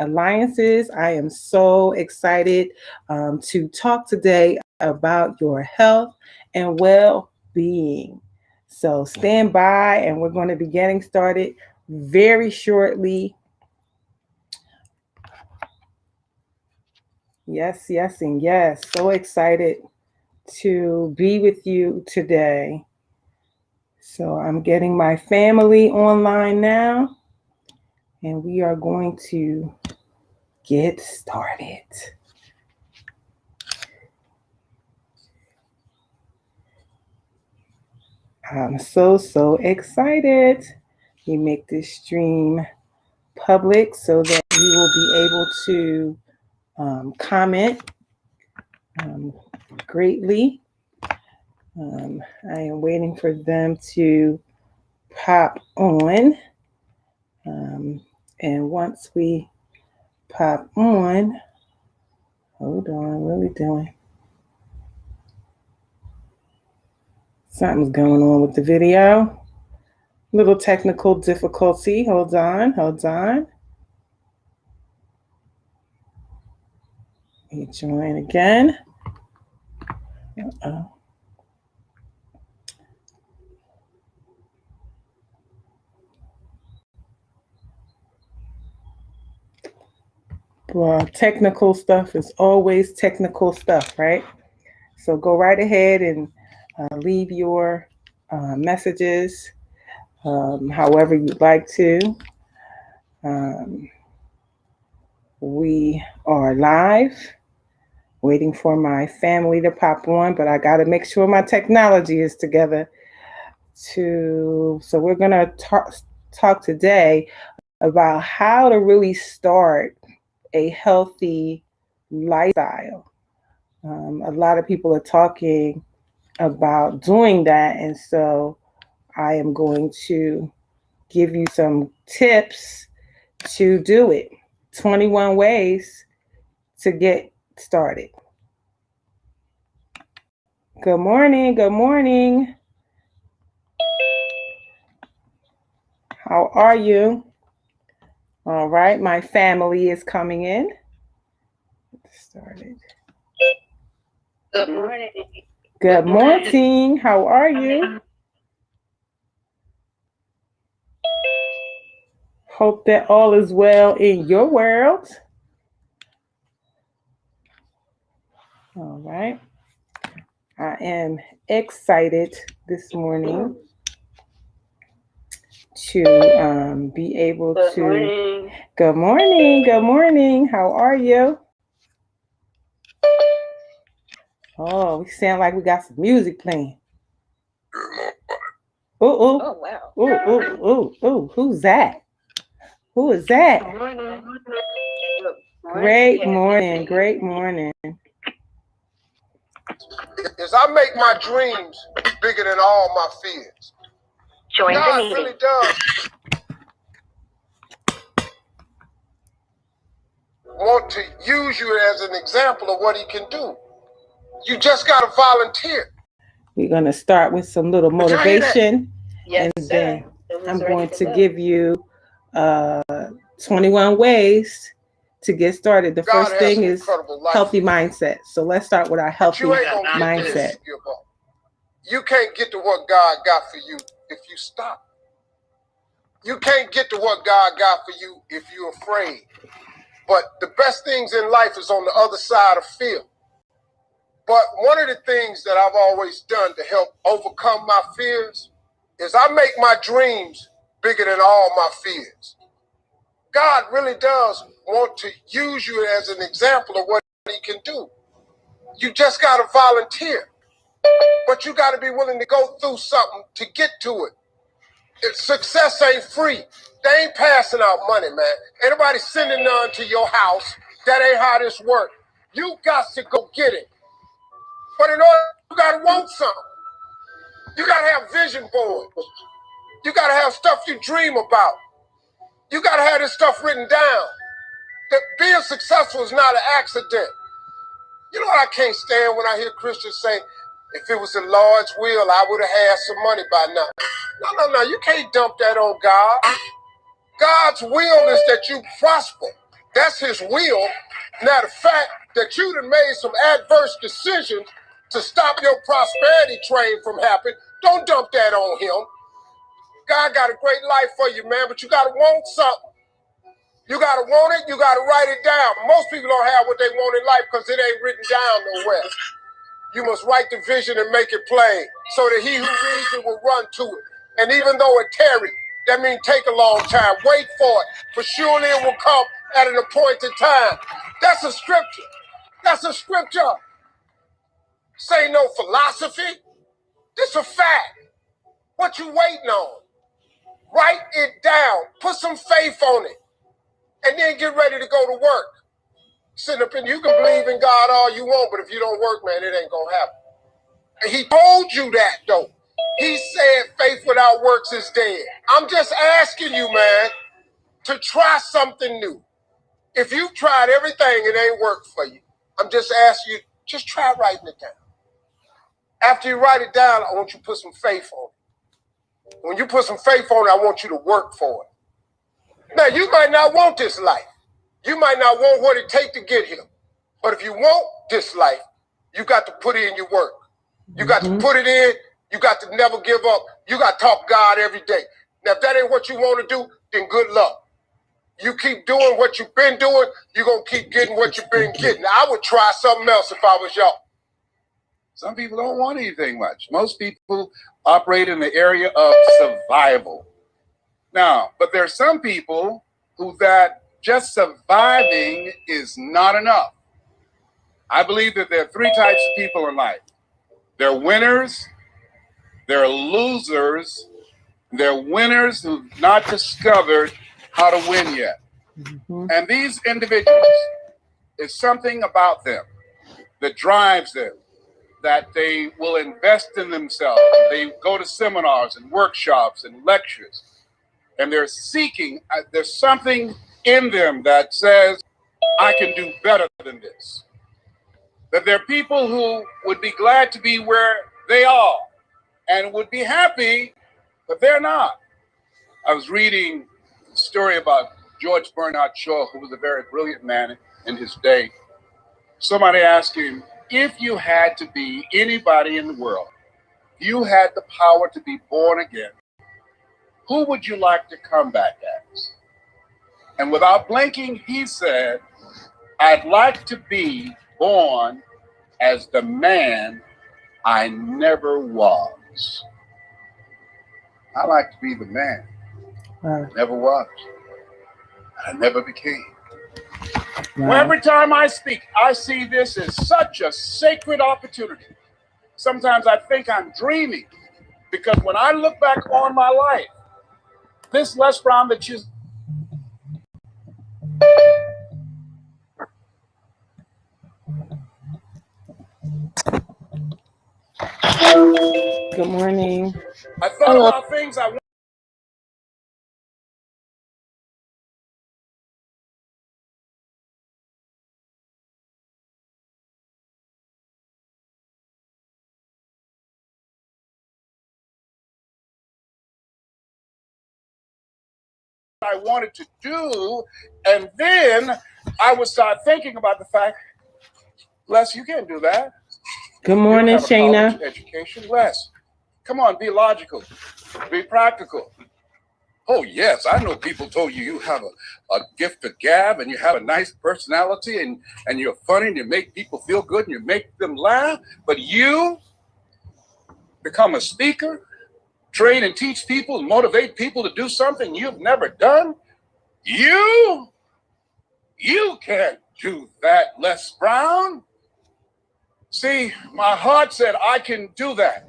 alliances. I am so excited to talk today about your health and well-being. So stand by, and we're going to be getting started very shortly. Yes, and yes. So excited to be with you today. So I'm getting my family online now, and we are going to get started. I'm so excited. We make this stream public so that you will be able to comment greatly. I am waiting for them to pop on. And once we pop on, hold on, what are we doing? Something's going on with the video. Little technical difficulty. Hold on. Let me join again. Uh-oh. Well, technical stuff is always technical stuff, right? So go right ahead and leave your messages however you'd like to. We are live, waiting for my family to pop on, but I got to make sure my technology is together. So we're going to talk today about how to really start a healthy lifestyle. A lot of people are talking about doing that, and so I am going to give you some tips to do it. 21 ways to get started. Good morning. How are you? All right, my family is coming in. Get started. Good morning. Good morning. How are you? Hope that all is well in your world. All right. I am excited this morning to be able to. Good morning. How are you? Oh, we sound like we got some music playing. Oh, wow. Ooh. Who's that? Who is that? Good morning. Great morning. Is I make my dreams bigger than all my fears. Join the God meeting. really does want to use you as an example of what he can do. You just got to volunteer. We're going to start with some little motivation. Yes, and sir. then I'm going to give you 21 ways to get started. The God first thing has is incredible life. healthy mindset. So let's start with our healthy You ain't gonna get mindset. this, you can't get to what God got for you if you stop. You can't get to what God got for you if you're afraid. But the best things in life is on the other side of fear. But one of the things that I've always done to help overcome my fears is I make my dreams bigger than all my fears. God really does want to use you as an example of what he can do. You just got to volunteer. But you got to be willing to go through something to get to it. Success ain't free. They ain't passing out money, man. Ain't nobody sending none to your house. That ain't how this works. You got to go get it. But in order, you got to want something. You got to have vision boards. You got to have stuff you dream about. You got to have this stuff written down. That being successful is not an accident. You know what I can't stand when I hear Christians say, if it was the Lord's will, I would have had some money by now. No. You can't dump that on God. God's will is that you prosper. That's his will. Now, the fact that you done made some adverse decisions to stop your prosperity train from happening, don't dump that on him. God got a great life for you, man, but you got to want something. You got to want it, you got to write it down. Most people don't have what they want in life because it ain't written down nowhere. You must write the vision and make it plain so that he who reads it will run to it. And even though it tarry, that means take a long time. Wait for it, for surely it will come at an appointed time. That's a scripture. That's a scripture. This ain't no philosophy. This a fact. What you waiting on? Write it down. Put some faith on it. And then get ready to go to work. Sit up and you can believe in God all you want, but if you don't work, man, it ain't gonna happen. And he told you that, though. He said faith without works is dead. I'm just asking you, man, to try something new. If you've tried everything and it ain't worked for you, I'm just asking you, just try writing it down. After you write it down, I want you to put some faith on it. When you put some faith on it, I want you to work for it. Now, you might not want this life. You might not want what it takes to get here. But if you want this life, you got to put in your work. You got to put it in. You got to never give up. You got to talk God every day. Now, if that ain't what you want to do, then good luck. You keep doing what you've been doing, you're going to keep getting what you've been getting. Now, I would try something else if I was y'all. Some people don't want anything much. Most people operate in the area of survival. Now, but there are some people who that just surviving is not enough. I believe that there are three types of people in life. They're winners, they're losers, they're winners who've not discovered how to win yet. And these individuals, it's something about them that drives them, that they will invest in themselves. They go to seminars and workshops and lectures, and they're seeking, there's something in them that says, I can do better than this. That there are people who would be glad to be where they are and would be happy, but they're not. I was reading a story about George Bernard Shaw, who was a very brilliant man in his day. Somebody asked him, if you had to be anybody in the world, you had the power to be born again, who would you like to come back as? And without blinking, he said, I'd like to be born as the man I never was. I like to be the man I never was, I never became. Well, every time I speak, I see this as such a sacred opportunity. Sometimes I think I'm dreaming, because when I look back on my life, this Les Brown that you... Good morning. I thought about things I wanted to do, and then I would start thinking about the fact, Les, you can't do that. Good morning, Shayna. Education, Les. Come on, be logical, be practical. Oh yes, I know people told you have a gift of gab and you have a nice personality and you're funny and you make people feel good and you make them laugh, but you become a speaker, train and teach people and motivate people to do something you've never done? You can't do that, Les Brown. See, my heart said I can do that.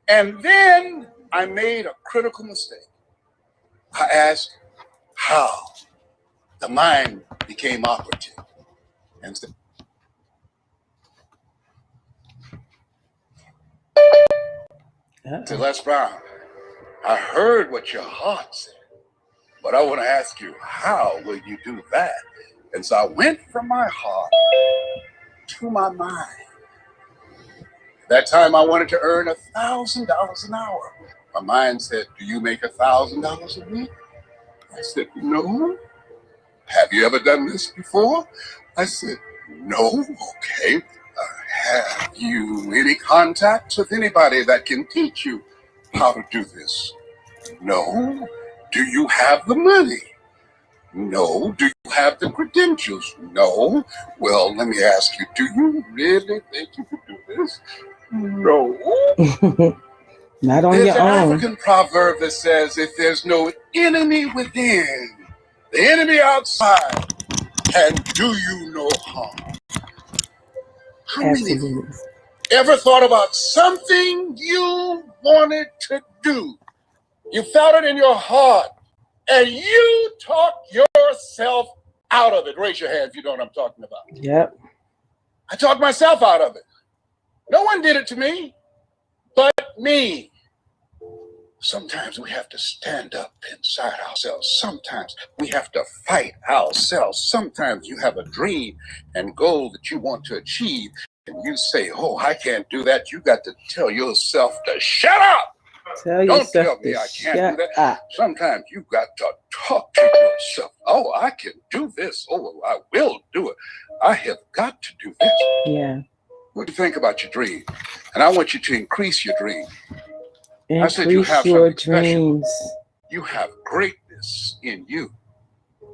And then I made a critical mistake. I asked how the mind became operative. And said, to Les Brown, I heard what your heart said, but I want to ask you, how will you do that? And so I went from my heart to my mind. That time I wanted to earn $1,000 an hour. My mind said, do you make $1,000 a week? I said, no, have you ever done this before? I said, no. Okay. Have you any contacts with anybody that can teach you how to do this? No. Do you have the money? No. Do you have the credentials? No. Well, let me ask you, do you really think you could do this? No. Not on There's your an own. African proverb that says, if there's no enemy within, the enemy outside can do you no harm. How many of you ever thought about something you wanted to do? You felt it in your heart, and you talked yourself out of it. Raise your hand if you know what I'm talking about. Yep. I talked myself out of it. No one did it to me but me. Sometimes we have to stand up inside ourselves. Sometimes we have to fight ourselves. Sometimes you have a dream and goal that you want to achieve, and you say, oh, I can't do that. You got to tell yourself to shut up. Don't tell me I can't do that. Sometimes you got to talk to yourself. Oh, I can do this. Oh, I will do it. I have got to do this. Yeah. What do you think about your dream? And I want you to increase your dream. Increase I said you have your something dreams. special. You have greatness in you.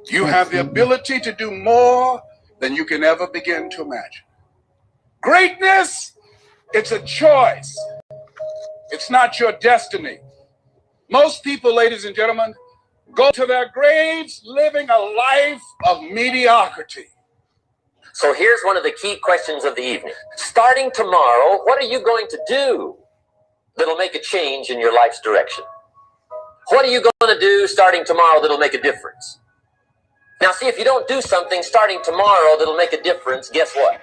You have the ability to do more than you can ever begin to imagine. Greatness, it's a choice. It's not your destiny. Most people, ladies and gentlemen, go to their graves living a life of mediocrity. So here's one of the key questions of the evening. Starting tomorrow, what are you going to do that'll make a change in your life's direction? What are you going to do starting tomorrow that'll make a difference? Now, see, if you don't do something starting tomorrow that'll make a difference, guess what?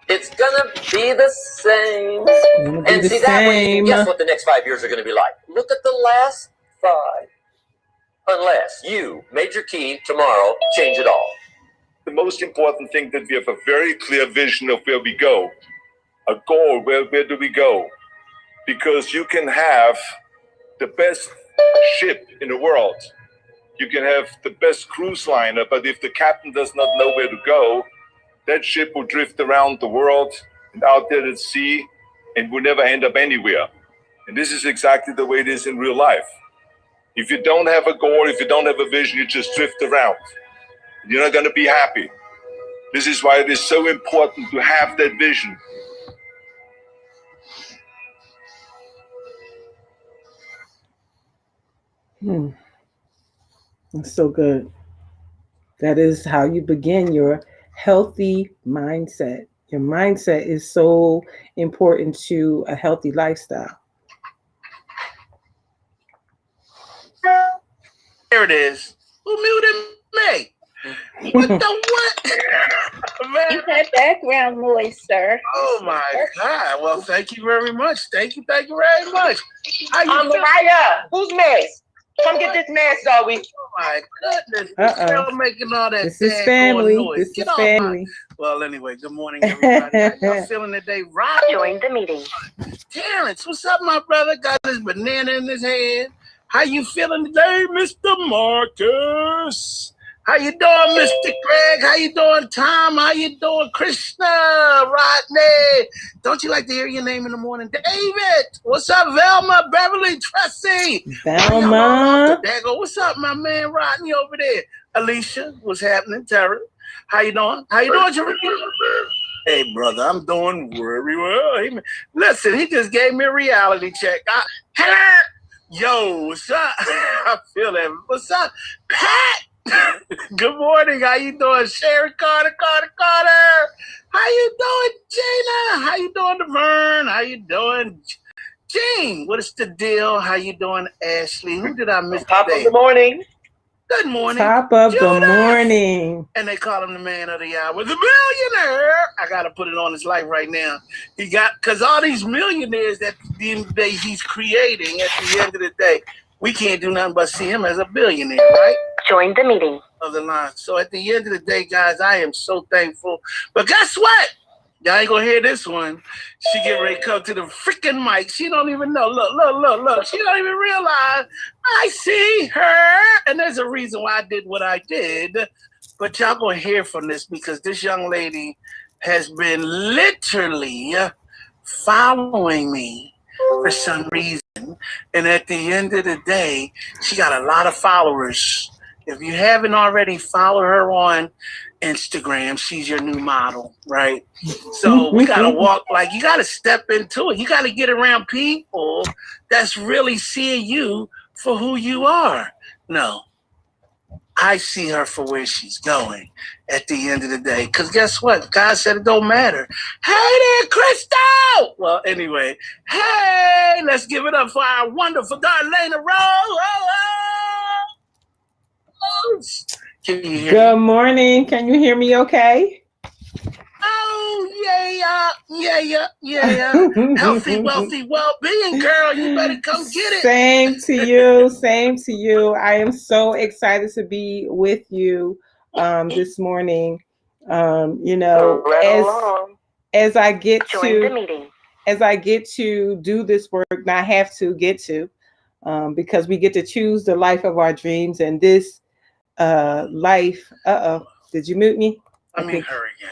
It's gonna be the same. And see, that way you can guess what the next 5 years are gonna be like. Look at the last 5. Unless you made your key tomorrow, change it all. The most important thing that we have a very clear vision of where we go, a goal. Where do we go? Because you can have the best ship in the world, you can have the best cruise liner, but if the captain does not know where to go, that ship will drift around the world and out there at sea and will never end up anywhere. And this is exactly the way it is in real life. If you don't have a goal, if you don't have a vision, you just drift around. You're not going to be happy. This is why it is so important to have that vision. That's so good. That is how you begin your healthy mindset. Your mindset is so important to a healthy lifestyle. There it is. Who muted me? What the what? Man. You had background noise, sir. Oh my God. Well, thank you very much. Thank you very much. How you doing? Mariah, who's mask? Come get this mask, Zoe. Oh my goodness. Still making all that This is family. noise. This is family. Well, anyway, good morning, everybody. How y'all feeling today? Right? Join the meeting. Terrence, what's up, my brother? Got this banana in his hand. How you feeling today, Mr. Marcus? How you doing, Mr. Greg? How you doing, Tom? How you doing, Krishna? Rodney? Don't you like to hear your name in the morning? David! What's up, Velma? Beverly? Tracy? Velma? What's up, my man Rodney over there? Alicia, what's happening? Tara, how you doing? How you doing, Jeremy? Hey, brother, I'm doing very well. Listen, he just gave me a reality check. Hello! Yo, what's up? I feel that. What's up, Pat? Good morning. How you doing, Sherry Carter? How you doing, Gina? How you doing, Devern? How you doing, Jean? What is the deal? How you doing, Ashley? Who did I miss Top today? of the morning. Good morning. Top of Judah. the morning. And they call him the man of the hour, the millionaire. I got to put it on his life right now. Because all these millionaires that he's creating at the end of the day, we can't do nothing but see him as a billionaire, right? Join the meeting. Of the line. So at the end of the day, guys, I am so thankful. But guess what? Y'all ain't gonna hear this one. She get ready to come to the freaking mic. She don't even know. Look. She don't even realize I see her. And there's a reason why I did what I did. But y'all gonna hear from this because this young lady has been literally following me for some reason. And at the end of the day, she got a lot of followers. If you haven't already followed her on Instagram, she's your new model, right? So we gotta walk, like you gotta step into it. You gotta get around people that's really seeing you for who you are. No, I see her for where she's going at the end of the day. Because guess what? God said it don't matter. Hey there, Crystal! Well, anyway, hey, let's give it up for our wonderful Darlaina Rose. Can you hear Good me? morning. Can you hear me okay? Oh, yeah. Healthy, wealthy, well-being, girl. You better come get it. Same to you. I am so excited to be with you this morning. As I get to do this work, and I have to get to, because we get to choose the life of our dreams, and this life. Did you mute me? I mean, her again.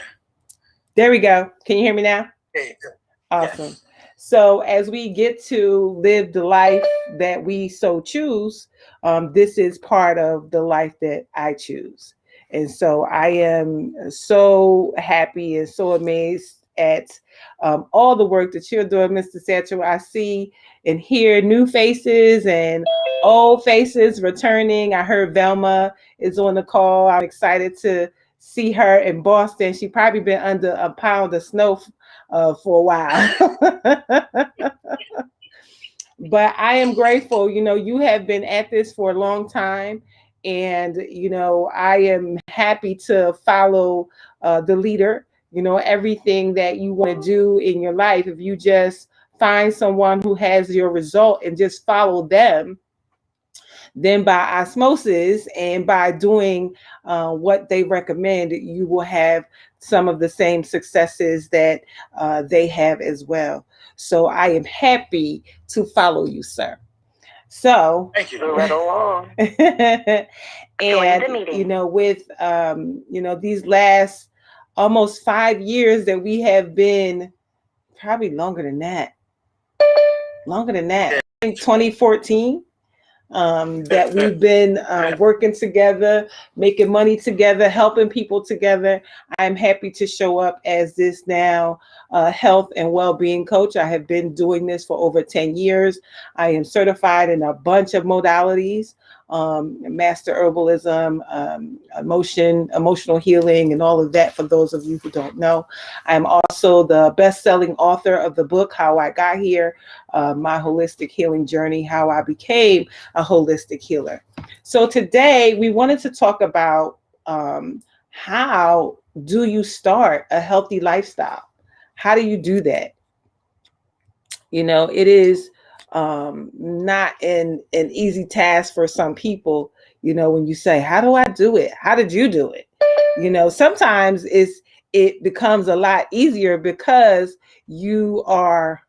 There we go. Can you hear me now? There you go. Awesome. Yes. So as we get to live the life that we so choose, this is part of the life that I choose. And so I am so happy and so amazed at all the work that you're doing, Mr. Satchel. I see and hear new faces and old faces returning. I heard Velma is on the call. I'm excited to see her in Boston. She probably been under a pound of snow for a while. But I am grateful. You have been at this for a long time. And, I am happy to follow the leader. Everything that you want to do in your life, if you just find someone who has your result and just follow them, then by osmosis and by doing what they recommend, you will have some of the same successes that they have as well. So I am happy to follow you, sir. So thank you. Right along. And with these last almost 5 years that we have been, probably longer than that. I think 2014. That we've been working together, making money together, helping people together. I'm happy to show up as this now health and well-being coach. I have been doing this for over 10 years. I am certified in a bunch of modalities, master herbalism, emotional healing, and all of that for those of you who don't know. I'm also the best-selling author of the book, How I Got Here, My Holistic Healing Journey, How I Became a Holistic Healer. So today we wanted to talk about how do you start a healthy lifestyle? How do you do that? It is not an easy task for some people, when you say, how do I do it? How did you do it? Sometimes it becomes a lot easier because you are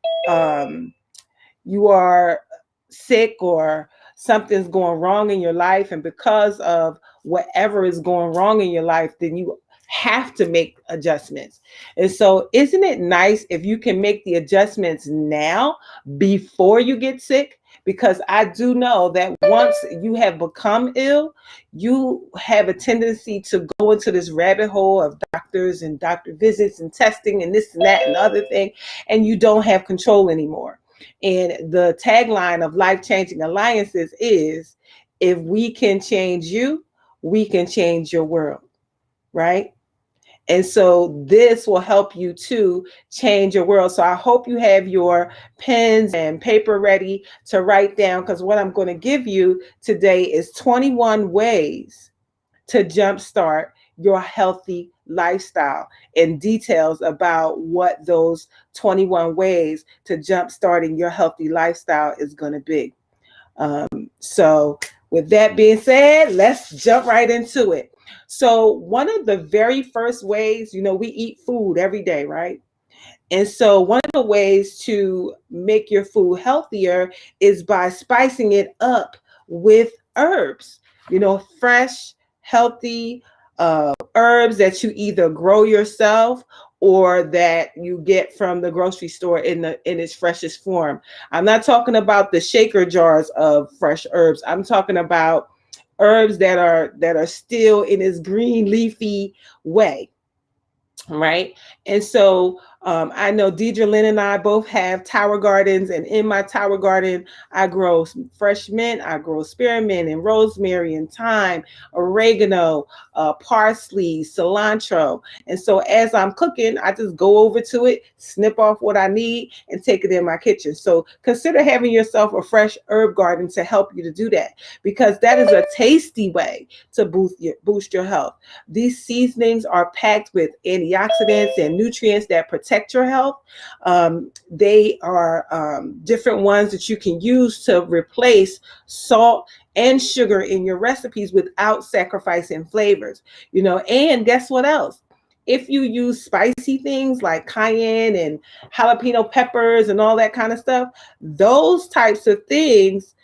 sick or something's going wrong in your life. And because of whatever is going wrong in your life, then you have to make adjustments. And so isn't it nice if you can make the adjustments now before you get sick? Because I do know that once you have become ill, you have a tendency to go into this rabbit hole of doctors and doctor visits and testing and this and that and other thing, and you don't have control anymore. And the tagline of Life-Changing Alliances is, if we can change you, we can change your world, right? And so this will help you to change your world. So I hope you have your pens and paper ready to write down, because what I'm going to give you today is 21 ways to jumpstart your healthy lifestyle, and details about what those 21 ways to jumpstarting your healthy lifestyle is going to be. So with that being said, let's jump right into it. So one of the very first ways, we eat food every day, right? And so one of the ways to make your food healthier is by spicing it up with herbs, fresh, healthy herbs that you either grow yourself or that you get from the grocery store in its freshest form. I'm not talking about the shaker jars of fresh herbs. I'm talking about herbs that are still in its green leafy way. Right. And so I know Deidre Lynn and I both have tower gardens, and in my tower garden, I grow fresh mint, I grow spearmint and rosemary and thyme, oregano, parsley, cilantro. And so as I'm cooking, I just go over to it, snip off what I need, and take it in my kitchen. So consider having yourself a fresh herb garden to help you to do that, because that is a tasty way to boost your health. These seasonings are packed with antioxidants and nutrients that protect your health. They are different ones that you can use to replace salt and sugar in your recipes without sacrificing flavors. And guess what else? If you use spicy things like cayenne and jalapeno peppers and all that kind of stuff, those types of things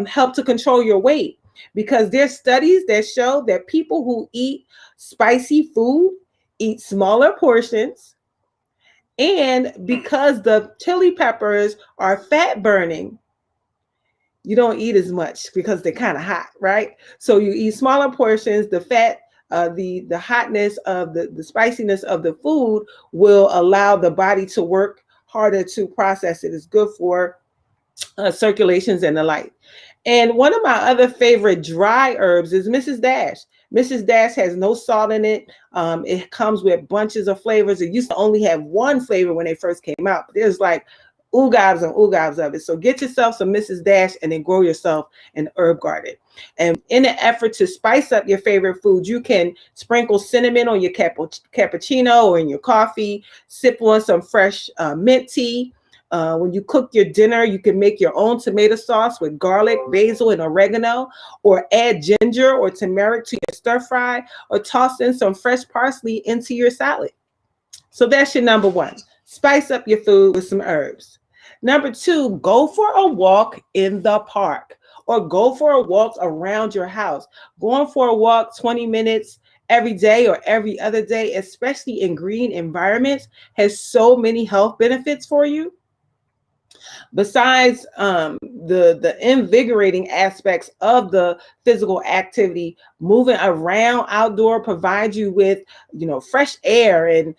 help to control your weight, because there's studies that show that people who eat spicy food eat smaller portions. And because the chili peppers are fat burning, you don't eat as much because they're kind of hot, right? So you eat smaller portions. The fat, the hotness of the spiciness of the food will allow the body to work harder to process it. It's good for circulations and the like. And one of my other favorite dry herbs is Mrs. Dash. Mrs. Dash has no salt in it. It comes with bunches of flavors. It used to only have one flavor when they first came out, but there's like oogabs and oogabs of it. So get yourself some Mrs. Dash and then grow yourself an herb garden. And in an effort to spice up your favorite food, you can sprinkle cinnamon on your cappuccino or in your coffee, sip on some fresh mint tea. When you cook your dinner, you can make your own tomato sauce with garlic, basil, and oregano, or add ginger or turmeric to your stir fry, or toss in some fresh parsley into your salad. So that's your number one. Spice up your food with some herbs. Number two, go for a walk in the park, or go for a walk around your house. Going for a walk 20 minutes every day or every other day, especially in green environments, has so many health benefits for you. Besides the invigorating aspects of the physical activity, moving around outdoor provides you with, fresh air and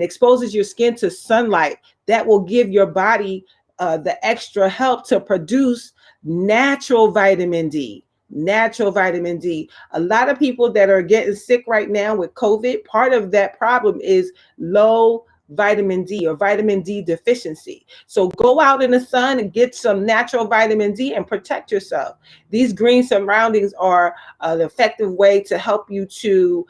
exposes your skin to sunlight that will give your body the extra help to produce natural vitamin D. Natural vitamin D. A lot of people that are getting sick right now with COVID, part of that problem is low vitamin D or vitamin D deficiency. So go out in the sun and get some natural vitamin D and protect yourself. These green surroundings are an effective way to help you to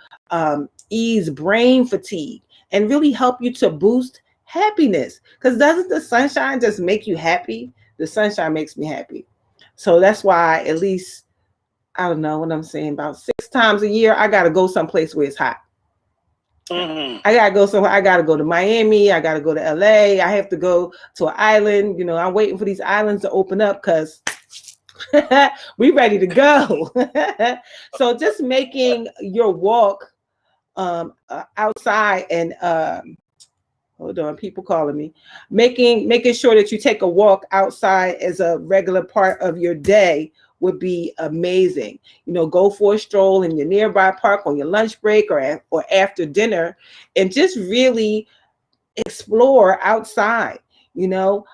ease brain fatigue and really help you to boost happiness. Because doesn't the sunshine just make you happy? The sunshine makes me happy. So that's why, at least, I don't know what I'm saying, about 6 times a year, I got to go someplace where it's hot. I gotta go somewhere. I gotta go to Miami. I gotta go to LA. I have to go to an island. I'm waiting for these islands to open up because we ready to go. So just making your walk outside and hold on, people calling me. Making sure that you take a walk outside as a regular part of your day would be amazing. Go for a stroll in your nearby park on your lunch break or after dinner, and just really explore outside. Even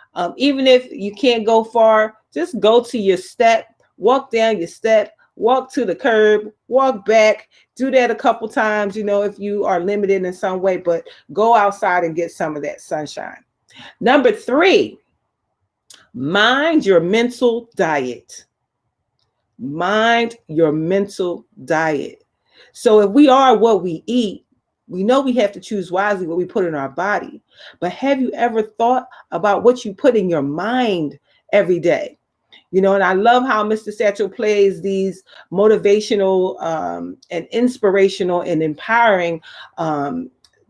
if you can't go far, just go to your step, walk down your step, walk to the curb, walk back. Do that a couple times, if you are limited in some way, but go outside and get some of that sunshine. Number 3, mind your mental diet. Mind your mental diet. So if we are what we eat, we know we have to choose wisely what we put in our body. But have you ever thought about what you put in your mind every day? And I love how Mr. Satchel plays these motivational and inspirational and empowering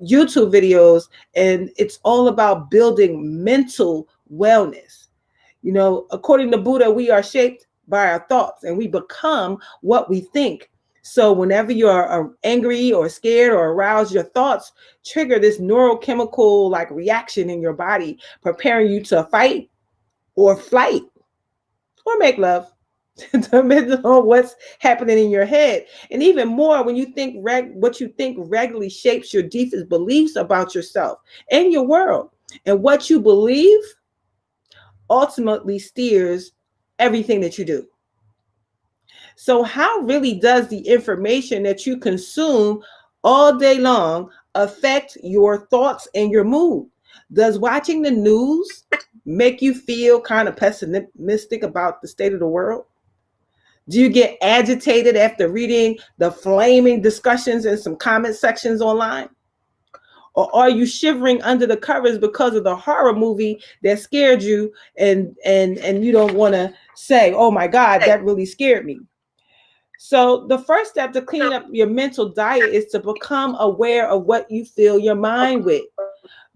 YouTube videos, and it's all about building mental wellness. You know, according to Buddha, we are shaped by our thoughts and we become what we think. So whenever you're angry or scared or aroused, your thoughts trigger this neurochemical like reaction in your body, preparing you to fight or flight or make love, depending on what's happening in your head. And even more, when you think what you think regularly shapes your deepest beliefs about yourself and your world. And what you believe ultimately steers everything that you do. So how really does the information that you consume all day long affect your thoughts and your mood? Does watching the news make you feel kind of pessimistic about the state of the world? Do you get agitated after reading the flaming discussions in some comment sections online? Or are you shivering under the covers because of the horror movie that scared you and you don't want to say, oh my God, that really scared me? So the first step to clean up your mental diet is to become aware of what you fill your mind with.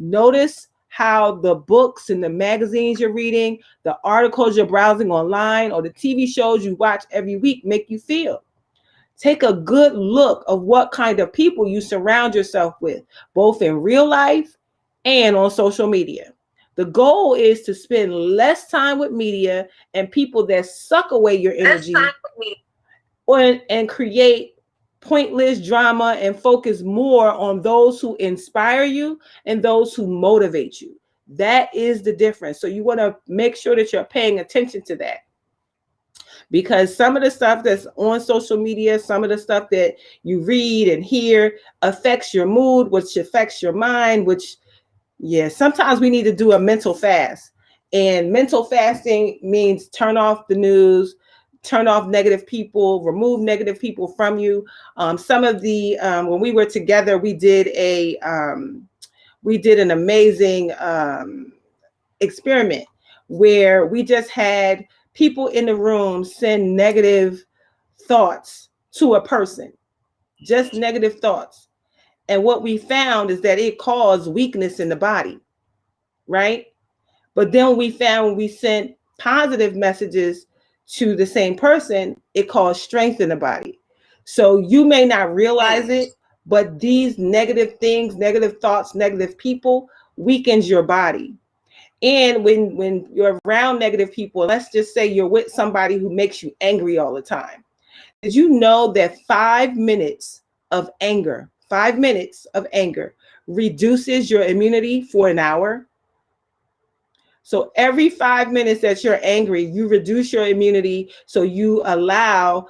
Notice how the books and the magazines you're reading, the articles you're browsing online, or the TV shows you watch every week make you feel. Take a good look of what kind of people you surround yourself with, both in real life and on social media. The goal is to spend less time with media and people that suck away your energy and create pointless drama, and focus more on those who inspire you and those who motivate you. That is the difference. So you want to make sure that you're paying attention to that. Because some of the stuff that's on social media, some of the stuff that you read and hear affects your mood, which affects your mind, which, yeah, sometimes we need to do a mental fast. And mental fasting means turn off the news, turn off negative people, remove negative people from you. Some of the, when we were together, we did an amazing experiment where we just had people in the room send negative thoughts to a person, just negative thoughts. And what we found is that it caused weakness in the body, right? But then we found when we sent positive messages to the same person, it caused strength in the body. So you may not realize it, but these negative things, negative thoughts, negative people weakens your body. And when you're around negative people, let's just say you're with somebody who makes you angry all the time. Did you know that 5 minutes of anger reduces your immunity for an hour? So every 5 minutes that you're angry, you reduce your immunity. So you allow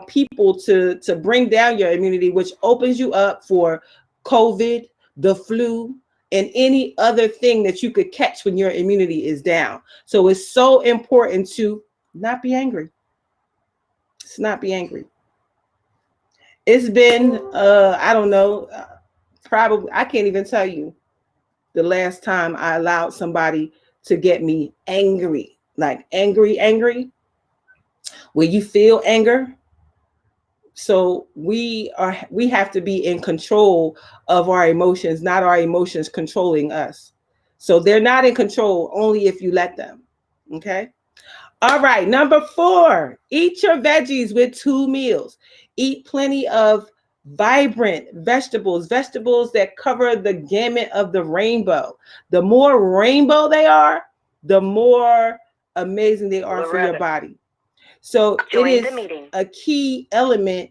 people to bring down your immunity, which opens you up for COVID, the flu, and any other thing that you could catch when your immunity is down. So it's so important to not be angry. It's not be angry. It's been, I don't know, probably, I can't even tell you the last time I allowed somebody to get me angry, like angry, where you feel anger. So we have to be in control of our emotions, not our emotions controlling us. So they're not in control only if you let them. Okay. All right. Number 4, eat your veggies with 2 meals. Eat plenty of vibrant vegetables that cover the gamut of the rainbow. The more rainbow they are, the more amazing they are for your body. So it is a key element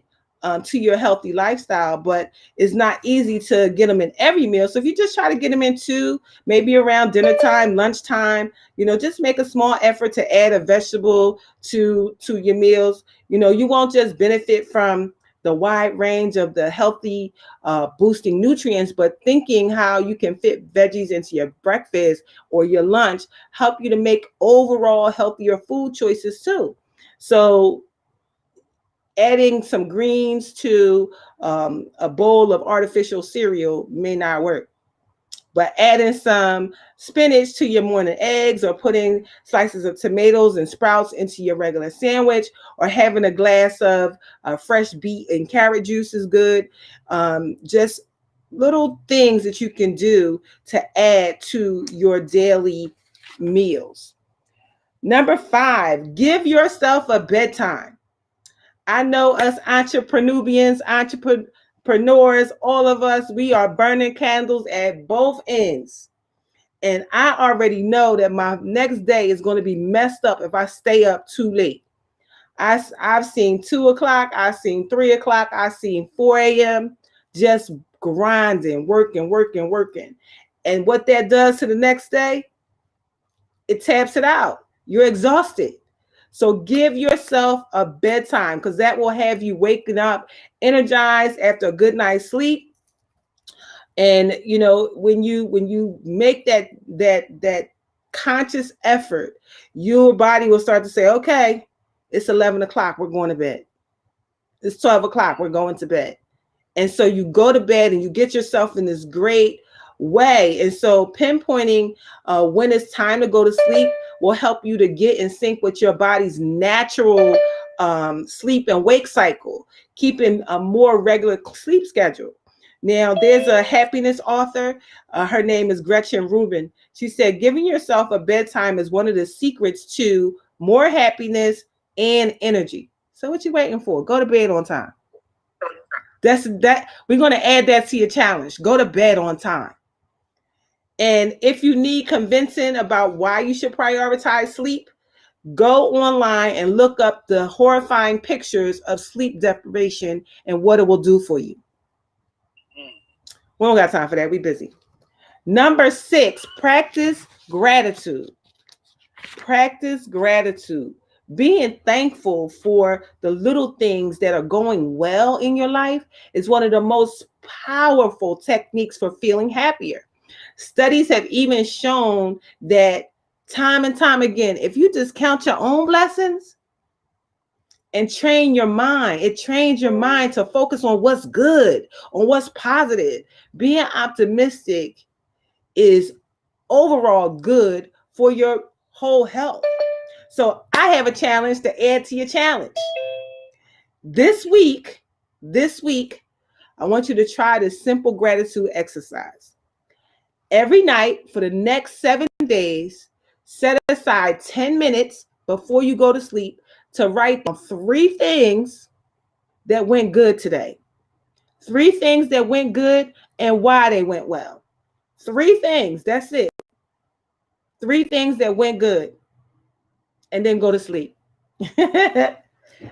to your healthy lifestyle, but it's not easy to get them in every meal. So if you just try to get them in 2, maybe around dinner time, lunchtime, just make a small effort to add a vegetable to your meals. You won't just benefit from the wide range of the healthy boosting nutrients, but thinking how you can fit veggies into your breakfast or your lunch help you to make overall healthier food choices too. So adding some greens to a bowl of artificial cereal may not work, but adding some spinach to your morning eggs, or putting slices of tomatoes and sprouts into your regular sandwich, or having a glass of fresh beet and carrot juice is good. Just little things that you can do to add to your daily meals. Number 5, give yourself a bedtime. I know us entrepreneurs, all of us, we are burning candles at both ends. And I already know that my next day is going to be messed up if I stay up too late. I've seen 2 o'clock, I've seen 3 o'clock, I've seen 4 a.m. just grinding, working. And what that does to the next day, it taps it out. You're exhausted. So give yourself a bedtime, because that will have you waking up energized after a good night's sleep. And when you make that conscious effort, your body will start to say, okay, it's 11 o'clock, we're going to bed. It's 12 o'clock, we're going to bed. And so you go to bed and you get yourself in this great way. And so pinpointing when it's time to go to sleep will help you to get in sync with your body's natural sleep and wake cycle, keeping a more regular sleep schedule. Now, there's a happiness author. Her name is Gretchen Rubin. She said, giving yourself a bedtime is one of the secrets to more happiness and energy. So what you waiting for? Go to bed on time. We're going to add that to your challenge. Go to bed on time. And if you need convincing about why you should prioritize sleep, go online and look up the horrifying pictures of sleep deprivation and what it will do for you. We don't got time for that. We busy. Number 6, practice gratitude. Practice gratitude. Being thankful for the little things that are going well in your life is one of the most powerful techniques for feeling happier. Studies have even shown that time and time again, if you just count your own blessings and train your mind, it trains your mind to focus on what's good, on what's positive. Being optimistic is overall good for your whole health. So I have a challenge to add to your challenge. This week, I want you to try this simple gratitude exercise. Every night for the next 7 days, set aside 10 minutes before you go to sleep to write down 3 things that went good today. 3 things that went good and why they went well. 3 things, that's it. 3 things that went good. And then go to sleep.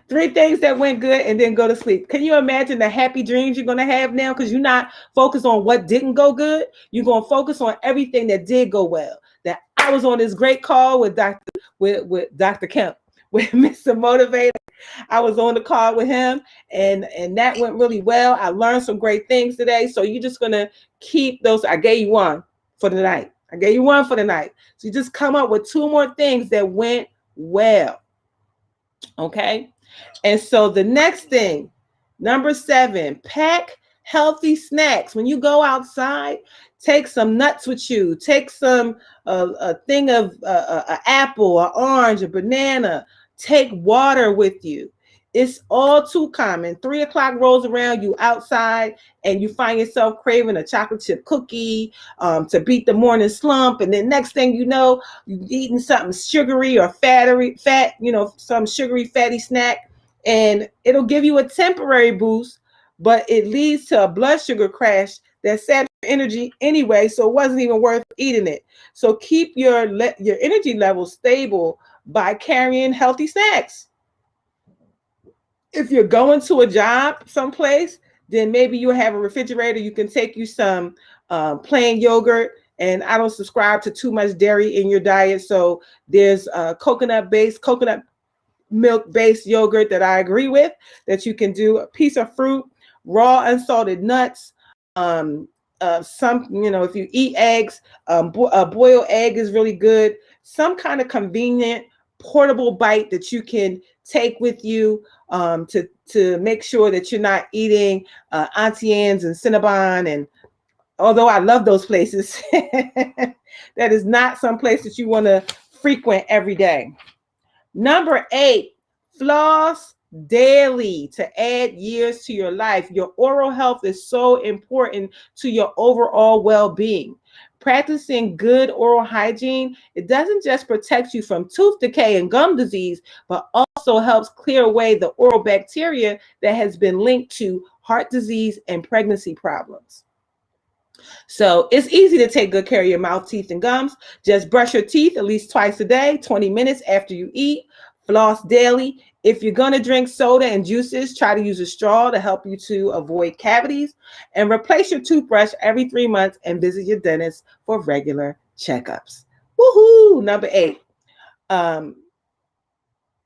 3 things that went good and then go to sleep. Can you imagine the happy dreams you're going to have now? Because you're not focused on what didn't go good. You're going to focus on everything that did go well. That I was on this great call with Dr. Kemp, with Mr. Motivator. I was on the call with him and that went really well. I learned some great things today. So you're just going to keep those. I gave you one for the night. So you just come up with 2 more things that went well. Okay. And so the next thing, number 7, pack healthy snacks. When you go outside, take some nuts with you. Take some a thing of an apple, an orange, a banana. Take water with you. It's all too common. 3 o'clock rolls around, you outside, and you find yourself craving a chocolate chip cookie to beat the morning slump. And then next thing you know, you're eating something sugary or some sugary fatty snack. And it'll give you a temporary boost, but it leads to a blood sugar crash that saps your energy anyway, so it wasn't even worth eating it. So keep your energy level stable by carrying healthy snacks. If you're going to a job someplace, then maybe you have a refrigerator. You can take you some plain yogurt. And I don't subscribe to too much dairy in your diet. So there's coconut milk-based yogurt that I agree with, that you can do. A piece of fruit, raw unsalted nuts. If you eat eggs, a boiled egg is really good. Some kind of convenient portable bite that you can take with you to make sure that you're not eating Auntie Anne's and Cinnabon. And although I love those places, that is not some place that you want to frequent every day. Number 8, floss daily to add years to your life. Your oral health is so important to your overall well-being. Practicing good oral hygiene, it doesn't just protect you from tooth decay and gum disease, but also helps clear away the oral bacteria that has been linked to heart disease and pregnancy problems. So it's easy to take good care of your mouth, teeth, and gums. Just brush your teeth at least twice a day, 20 minutes after you eat. Floss daily. If you're going to drink soda and juices, try to use a straw to help you to avoid cavities. And replace your toothbrush every 3 months and visit your dentist for regular checkups. Woohoo! Number 8.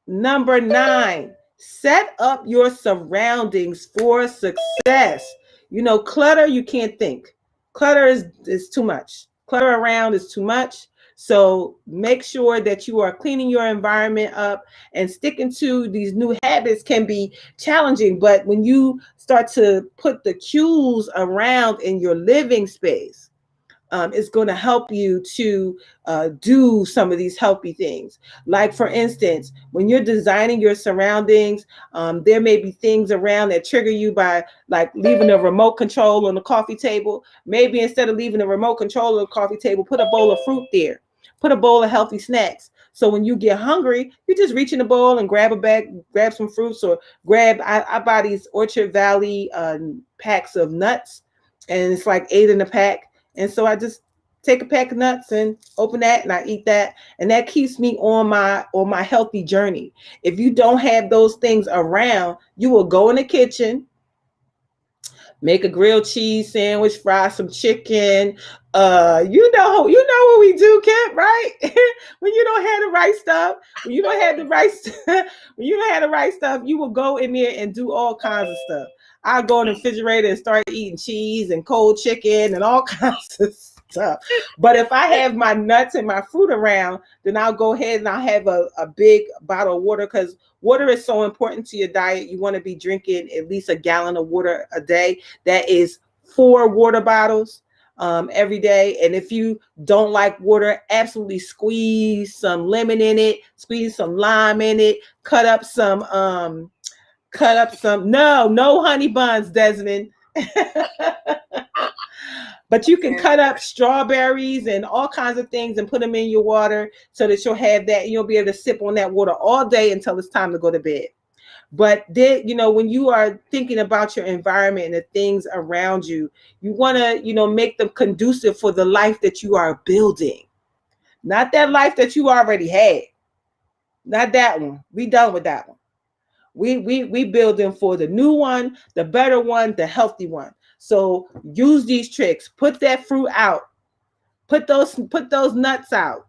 Number 9, set up your surroundings for success. You know, clutter, you can't think. Clutter is too much. Clutter around is too much. So make sure that you are cleaning your environment up, and sticking to these new habits can be challenging. But when you start to put the cues around in your living space, it's going to help you to do some of these healthy things. Like, for instance, when you're designing your surroundings, there may be things around that trigger you, by like leaving a remote control on the coffee table. Maybe instead of leaving a remote control on the coffee table, put a bowl of fruit there. Put a bowl of healthy snacks. So when you get hungry, you just reach in the bowl and grab a bag, grab some fruits, or I buy these Orchard Valley packs of nuts, and it's like 8 in a pack. And so I just take a pack of nuts and open that, and I eat that. And that keeps me on my healthy journey. If you don't have those things around, you will go in the kitchen, make a grilled cheese sandwich, fry some chicken. You know what we do, Kent, right? When you don't have the right stuff, when you don't have the right stuff, you will go in there and do all kinds of stuff. I'll go in the refrigerator and start eating cheese and cold chicken and all kinds of stuff. But if I have my nuts and my fruit around, then I'll go ahead and I'll have a big bottle of water, because water is so important to your diet. You want to be drinking at least a gallon of water a day. That is 4 water bottles every day. And if you don't like water, absolutely squeeze some lemon in it, squeeze some lime in it, cut up some no honey buns, Desmond. But you can cut up strawberries and all kinds of things and put them in your water, so that you'll have that, and you'll be able to sip on that water all day until it's time to go to bed. But then, when you are thinking about your environment and the things around you, you want to, make them conducive for the life that you are building. Not that life that you already had. Not that one. We done with that one. We building for the new one, the better one, the healthy one. So use these tricks. Put that fruit out. Put those nuts out.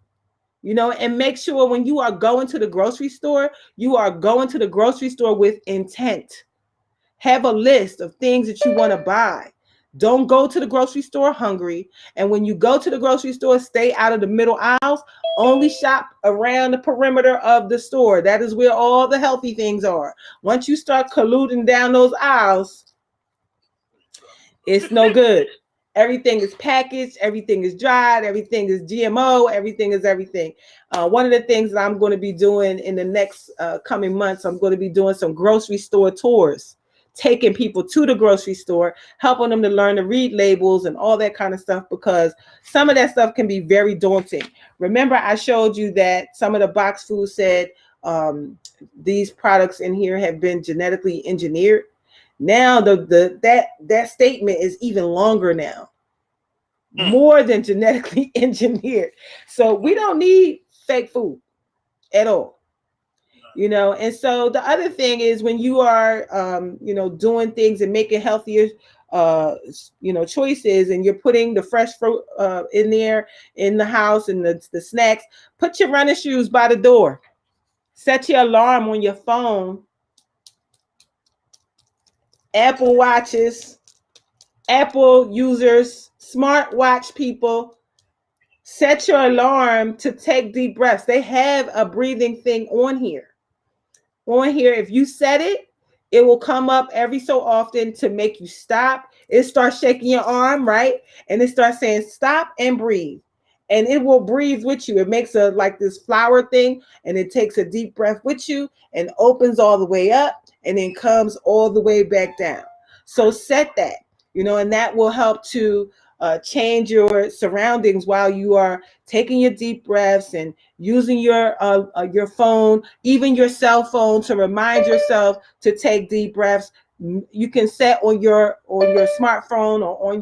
And make sure when you are going to the grocery store, you are going to the grocery store with intent. Have a list of things that you want to buy. Don't go to the grocery store hungry. And when you go to the grocery store, stay out of the middle aisles. Only shop around the perimeter of the store. That is where all the healthy things are. Once you start colluding down those aisles, it's no good. Everything is packaged, everything is dried, everything is GMO, everything is everything. One of the things that I'm going to be doing in the next coming months, I'm going to be doing some grocery store tours, taking people to the grocery store, helping them to learn to read labels and all that kind of stuff, because some of that stuff can be very daunting. Remember, I showed you that some of the box food said these products in here have been genetically engineered. Now that statement is even longer now, more than genetically engineered. So we don't need fake food at all, And so the other thing is, when you are, doing things and making healthier, choices, and you're putting the fresh fruit in there in the house, and the snacks, put your running shoes by the door. Set your alarm on your phone. Apple Watches, Apple users, smartwatch people, set your alarm to take deep breaths. They have a breathing thing on here. If you set it, it will come up every so often to make you stop. It starts shaking your arm, right? And it starts saying stop and breathe. and it will breathe with you. It makes a like this flower thing, and it takes a deep breath with you and opens all the way up and then comes all the way back down. So set that, and that will help to change your surroundings while you are taking your deep breaths and using your phone, even your cell phone, to remind yourself to take deep breaths. You can set on your smartphone or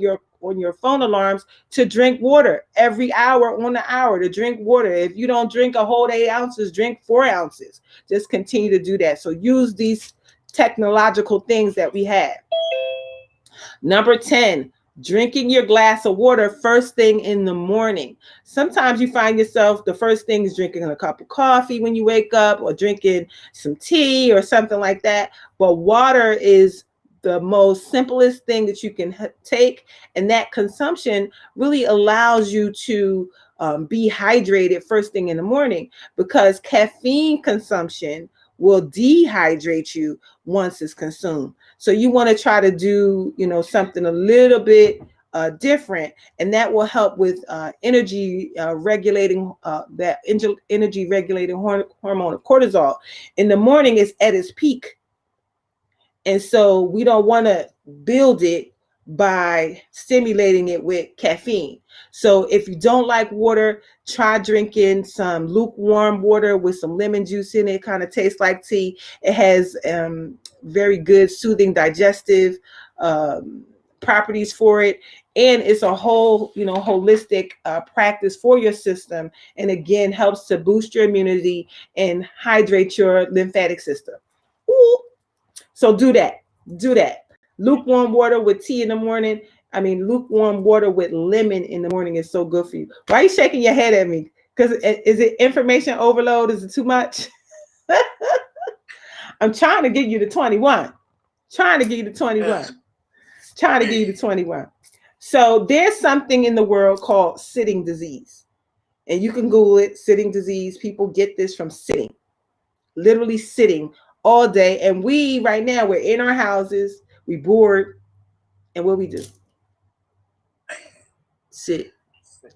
on your phone alarms to drink water every hour on the hour, to drink water. If you don't drink a whole 8 ounces, drink 4 ounces. Just continue to do that. So use these technological things that we have. Number 10, drinking your glass of water first thing in the morning. Sometimes you find yourself the first thing is drinking a cup of coffee when you wake up, or drinking some tea or something like that. But water is the most simplest thing that you can take, and that consumption really allows you to be hydrated first thing in the morning, because caffeine consumption will dehydrate you once it's consumed. So you want to try to do, something a little bit different, and that will help with energy regulating energy regulating hormone of cortisol. In the morning, it's at its peak, and so we don't want to build it by stimulating it with caffeine. So if you don't like water, try drinking some lukewarm water with some lemon juice in it. It kind of tastes like tea. It has very good soothing digestive properties for it. And it's a whole, holistic practice for your system. And again, helps to boost your immunity and hydrate your lymphatic system. Ooh. So do that. Lukewarm water with tea in the morning. Lukewarm water with lemon in the morning is so good for you. Why are you shaking your head at me? Because is it information overload? Is it too much? I'm trying to get you to 21. Trying to get you to 21. So there's something in the world called sitting disease. And you can Google it, sitting disease. People get this from sitting, literally sitting all day. And we right now, we're in our houses, we bored, and what we do? Sit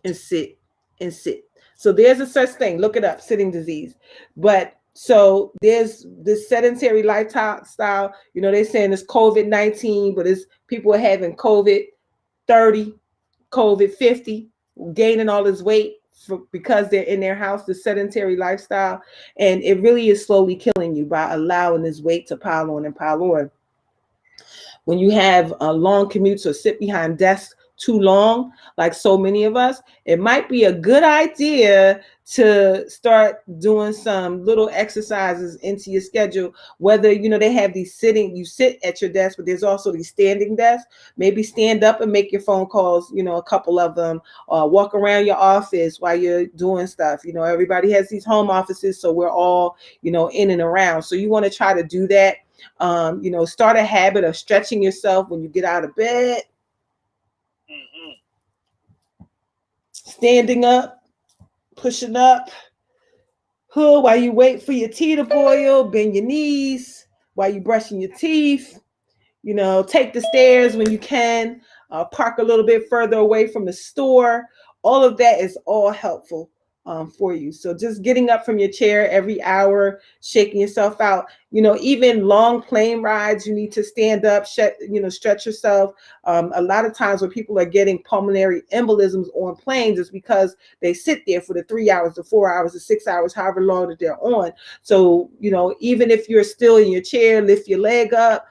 and sit and sit. So there's a such thing, look it up, sitting disease. But so there's this sedentary lifestyle, they're saying it's COVID-19, but it's people are having COVID-30, COVID-50, gaining all this weight because they're in their house, the sedentary lifestyle. And it really is slowly killing you by allowing this weight to pile on and pile on. When you have a long commutes or sit behind desks too long, like so many of us, it might be a good idea to start doing some little exercises into your schedule. Whether, they have these you sit at your desk, but there's also these standing desks. Maybe stand up and make your phone calls, a couple of them, walk around your office while you're doing stuff. Everybody has these home offices, so we're all, in and around. So you want to try to do that. Start a habit of stretching yourself when you get out of bed. Standing up, pushing up, while you wait for your tea to boil, bend your knees while you're brushing your teeth, take the stairs when you can, park a little bit further away from the store. All of that is all helpful for you. So just getting up from your chair every hour, shaking yourself out, even long plane rides, you need to stand up, stretch yourself. A lot of times when people are getting pulmonary embolisms on planes, is because they sit there for the 3 hours, the 4 hours, the 6 hours, however long that they're on. So, even if you're still in your chair, lift your leg up,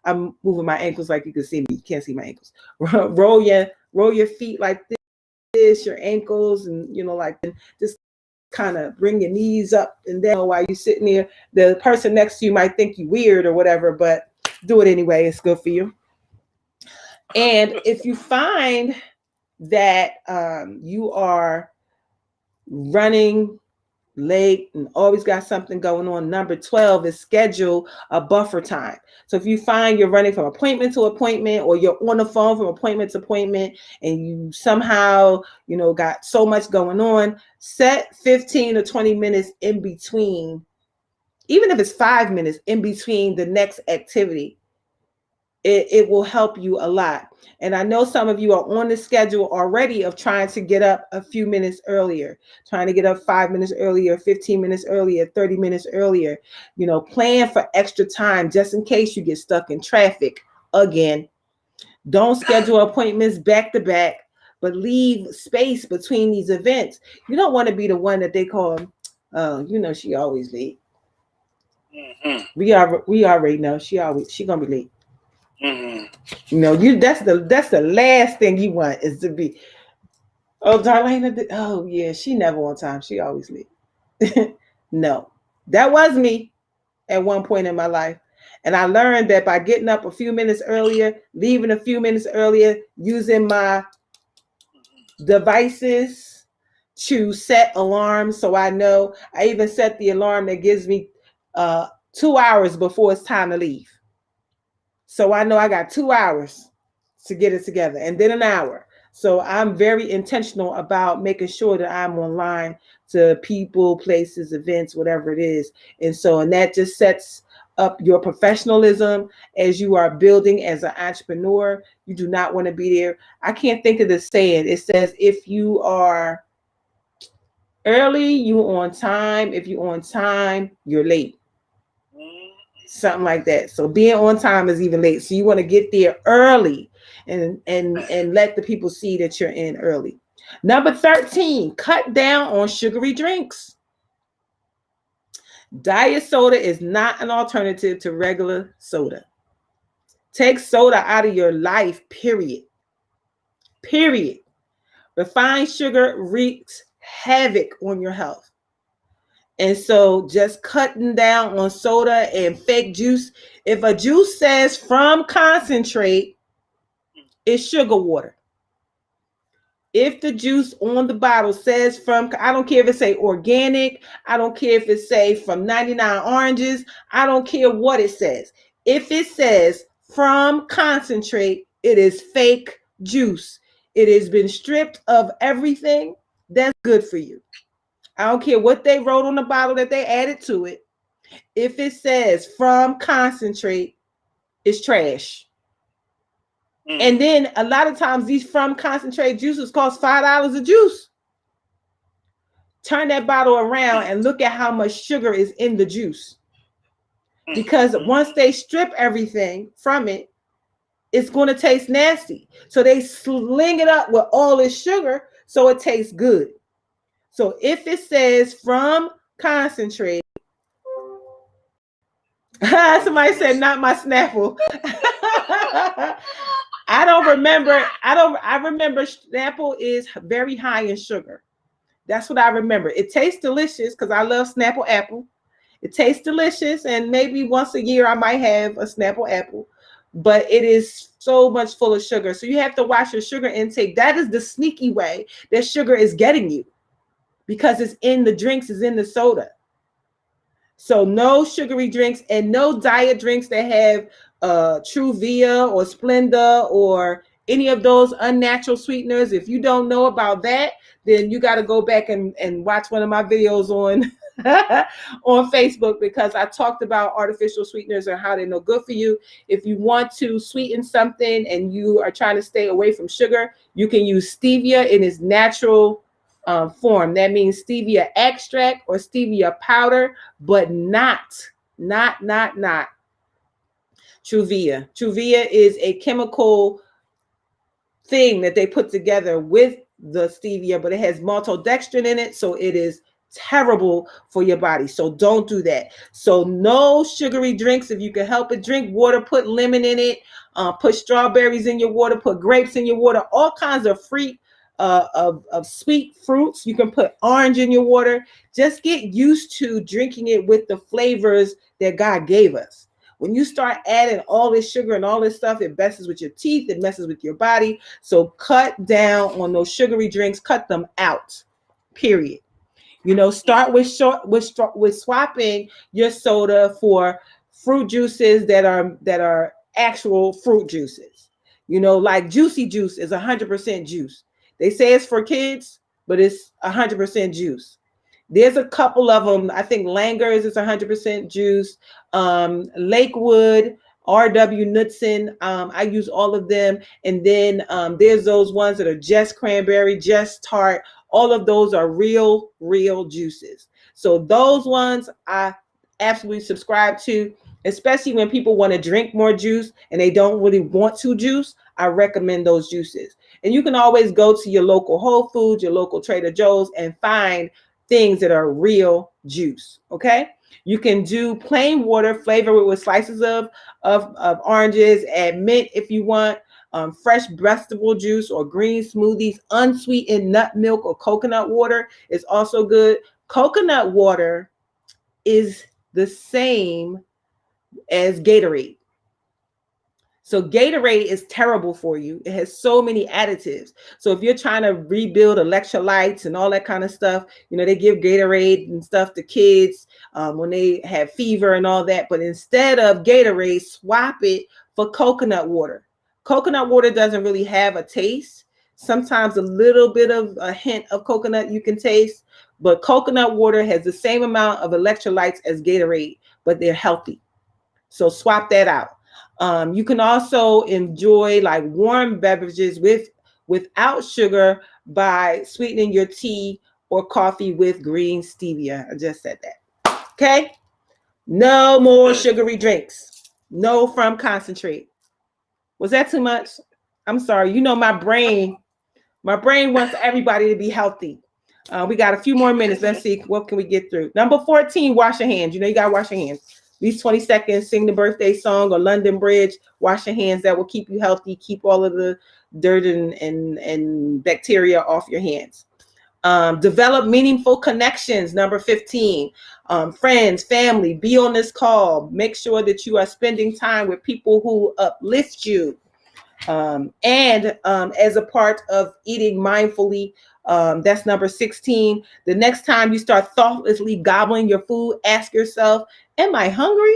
I'm moving my ankles like you can see me. You can't see my ankles. Roll your feet like this, your ankles, and just kind of bring your knees up and down while you're sitting there. The person next to you might think you weird or whatever, but do it anyway. It's good for you. And if you find that you are running late and always got something going on, number 12 is schedule a buffer time. So if you find you're running from appointment to appointment, or you're on the phone from appointment to appointment, and you somehow, got so much going on, set 15 or 20 minutes in between, even if it's 5 minutes in between the next activity. it will help you a lot. And I know some of you are on the schedule already of trying to get up a few minutes earlier, trying to get up 5 minutes earlier, 15 minutes earlier, 30 minutes earlier, plan for extra time just in case you get stuck in traffic again. Don't schedule appointments back to back, but leave space between these events. You don't want to be the one that they call, she always late. Mm-hmm. We already know she gonna be late. Mm-hmm. That's the last thing you want is to be. Oh, Darlaina, oh yeah, she never on time. She always late. No, that was me at one point in my life. And I learned that by getting up a few minutes earlier, leaving a few minutes earlier, using my devices to set alarms. So I know I even set the alarm that gives me 2 hours before it's time to leave. So I know I got 2 hours to get it together and then an hour. So I'm very intentional about making sure that I'm online to people, places, events, whatever it is. And that just sets up your professionalism as you are building as an entrepreneur. You do not want to be there. I can't think of the saying. It says, if you are early, you're on time. If you're on time, you're late. Something like that. So being on time is even late. So you want to get there early and let the people see that you're in early. Number 13, cut down on sugary drinks. Diet soda is not an alternative to regular soda. Take soda out of your life, period. Period. Refined sugar wreaks havoc on your health. And so just cutting down on soda and fake juice. If a juice says from concentrate, it's sugar water. If the juice on the bottle says from, I don't care if it say organic, I don't care if it say from 99 oranges, I don't care what it says. If it says from concentrate, it is fake juice. It has been stripped of everything that's good for you. I don't care what they wrote on the bottle that they added to it. If it says from concentrate, it's trash. And then a lot of times these from concentrate juices cost $5 a juice. Turn that bottle around and look at how much sugar is in the juice. Because once they strip everything from it, it's going to taste nasty. So they sling it up with all this sugar so it tastes good. So if it says from concentrate, somebody said not my Snapple. I remember Snapple is very high in sugar. That's what I remember. It tastes delicious because I love Snapple apple. It tastes delicious, and maybe once a year I might have a Snapple apple, but it is so much full of sugar. So you have to watch your sugar intake. That is the sneaky way that sugar is getting you, because it's in the drinks, it's in the soda. So no sugary drinks and no diet drinks that have Truvia or Splenda or any of those unnatural sweeteners. If you don't know about that, then you got to go back and watch one of my videos on on Facebook, because I talked about artificial sweeteners and how they're no good for you. If you want to sweeten something and you are trying to stay away from sugar, you can use stevia in its natural form. That means stevia extract or stevia powder, but not Truvia. Truvia is a chemical thing that they put together with the stevia, but it has maltodextrin in it, so it is terrible for your body. So don't do that. So no sugary drinks if you can help it. Drink water, put lemon in it, put strawberries in your water, put grapes in your water, all kinds of fruit, of sweet fruits. You can put orange in your water. Just get used to drinking it with the flavors that God gave us. When you start adding all this sugar and all this stuff, it messes with your teeth, it messes with your body. So cut down on those sugary drinks, cut them out, period. Start with swapping your soda for fruit juices that are actual fruit juices. Like Juicy Juice is 100% juice. They say it's for kids, but it's 100% juice. There's a couple of them. I think Langer's is 100% juice. Lakewood RW Knudsen. I use all of them. And then there's those ones that are just cranberry, just tart. All of those are real juices. So those ones I absolutely subscribe to, especially when people want to drink more juice and they don't really want to juice. I recommend those juices. And you can always go to your local Whole Foods, your local Trader Joe's, and find things that are real juice. Okay. You can do plain water, flavor it with slices of oranges, add mint if you want, fresh vegetable juice or green smoothies, unsweetened nut milk or coconut water is also good. Coconut water is the same as Gatorade. So Gatorade is terrible for you. It has so many additives. So if you're trying to rebuild electrolytes and all that kind of stuff, you know, they give Gatorade and stuff to kids when they have fever and all that. But instead of Gatorade, swap it for coconut water. Coconut water doesn't really have a taste. Sometimes a little bit of a hint of coconut you can taste, but coconut water has the same amount of electrolytes as Gatorade, but they're healthy. So swap that out. You can also enjoy like warm beverages without sugar by sweetening your tea or coffee with green stevia. I just said that. Okay. No more sugary drinks. No from concentrate. Was that too much? I'm sorry. You know, my brain wants everybody to be healthy. We got a few more minutes. Let's see. What can we get through? Number 14, wash your hands. You know, you got to wash your hands. These 20 seconds, sing the birthday song or London Bridge, wash your hands. That will keep you healthy, keep all of the dirt and bacteria off your hands. Develop meaningful connections, number 15. Friends, family, be on this call. Make sure that you are spending time with people who uplift you. And as a part of eating mindfully, that's number 16. The next time you start thoughtlessly gobbling your food, ask yourself, am I hungry?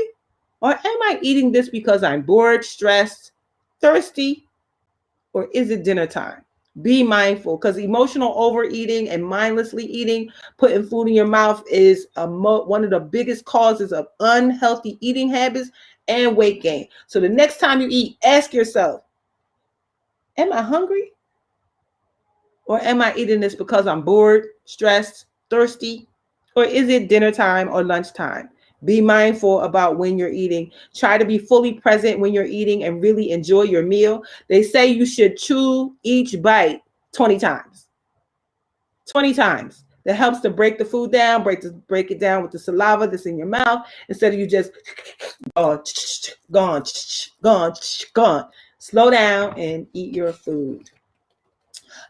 Or am I eating this because I'm bored, stressed, thirsty? Or is it dinner time? Be mindful, because emotional overeating and mindlessly eating, putting food in your mouth, is one of the biggest causes of unhealthy eating habits and weight gain. So the next time you eat, ask yourself, am I hungry? Or am I eating this because I'm bored, stressed, thirsty? Or is it dinner time or lunchtime? Be mindful about when you're eating. Try to be fully present when you're eating and really enjoy your meal. They say you should chew each bite 20 times. 20 times. That helps to break the food down, break it down with the saliva that's in your mouth, instead of you just gone. Slow down and eat your food.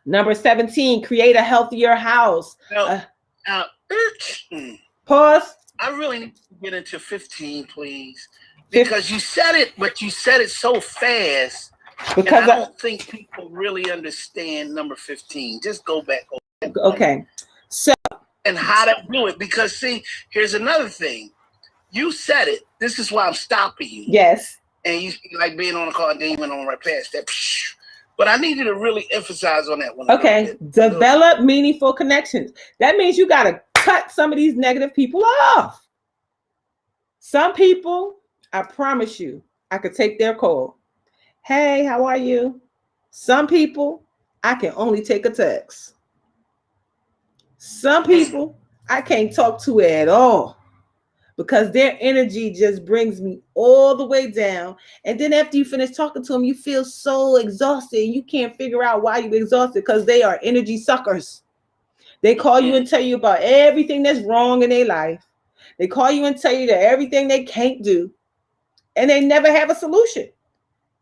Number 17, create a healthier house. Pause. I really need to get into 15, please. Because you said it, but you said it so fast. Because I don't think people really understand number 15. Just go back. Okay. So. And how to do it. Because, see, here's another thing. You said it. This is why I'm stopping you. Yes. And you like being on a call and then you went on right past that. But I need you to really emphasize on that one. Okay. Develop meaningful connections. That means you got to cut some of these negative people off. Some people, I promise you, I could take their call. Hey, how are you? Some people, I can only take a text. Some people, I can't talk to at all, because their energy just brings me all the way down. And then after you finish talking to them, you feel so exhausted. You can't figure out why you're exhausted, because they are energy suckers. They call you and tell you about everything that's wrong in their life. They call you and tell you that everything they can't do, and they never have a solution.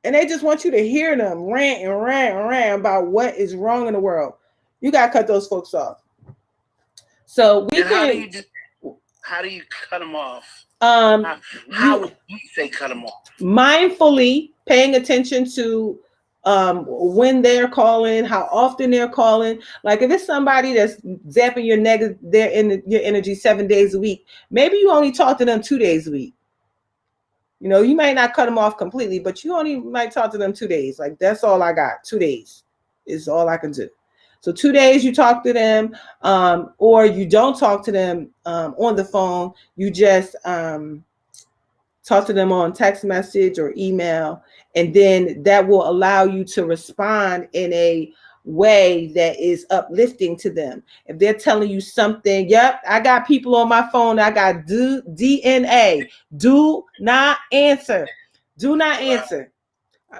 And they just want you to hear them rant about what is wrong in the world. You got to cut those folks off. So we can... How do you cut them off? How would you say cut them off? Mindfully paying attention to when they're calling, how often they're calling. Like if it's somebody that's zapping your energy 7 days a week, maybe you only talk to them 2 days a week. You know, you might not cut them off completely, but you only might talk to them 2 days. Like that's all I got. 2 days is all I can do. So 2 days you talk to them, or you don't talk to them on the phone. You just talk to them on text message or email, and then that will allow you to respond in a way that is uplifting to them. If they're telling you something, yep, I got people on my phone, I got DNA. Do not answer. Do not answer.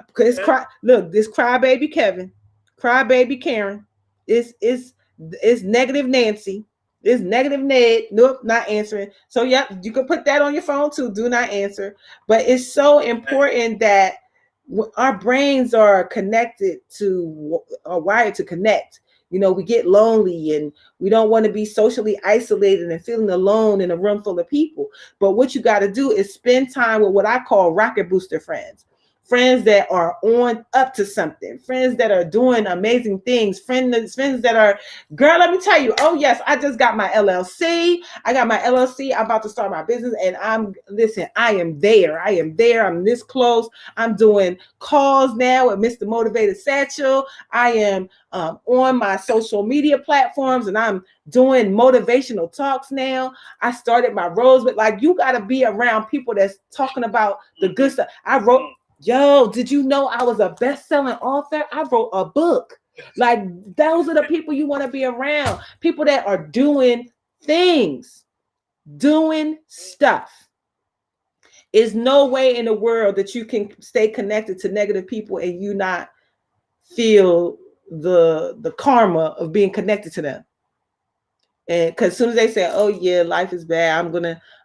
Because this crybaby Kevin, crybaby Karen, it's negative Nancy, it's negative Ned. Nope, not answering. So yeah, you can put that on your phone too. Do not answer. But it's so important that our brains are connected to, are wired to connect. You know, we get lonely and we don't want to be socially isolated and feeling alone in a room full of people. But what you got to do is spend time with what I call rocket booster friends. Friends that are on up to something, friends that are doing amazing things, friends that are, girl, let me tell you, oh yes, I just got my LLC. I'm about to start my business, and I am there. I'm this close. I'm doing calls now with Mr. Motivated Satchel. I am on my social media platforms, and I'm doing motivational talks now. I started my Rose, but like, you got to be around people that's talking about the good stuff. Yo, did you know I was a best-selling author? I wrote a book. Like, those are the people you want to be around. People that are doing things, doing stuff. There's no way in the world that you can stay connected to negative people and you not feel the karma of being connected to them. And because as soon as they say, oh yeah, life is bad,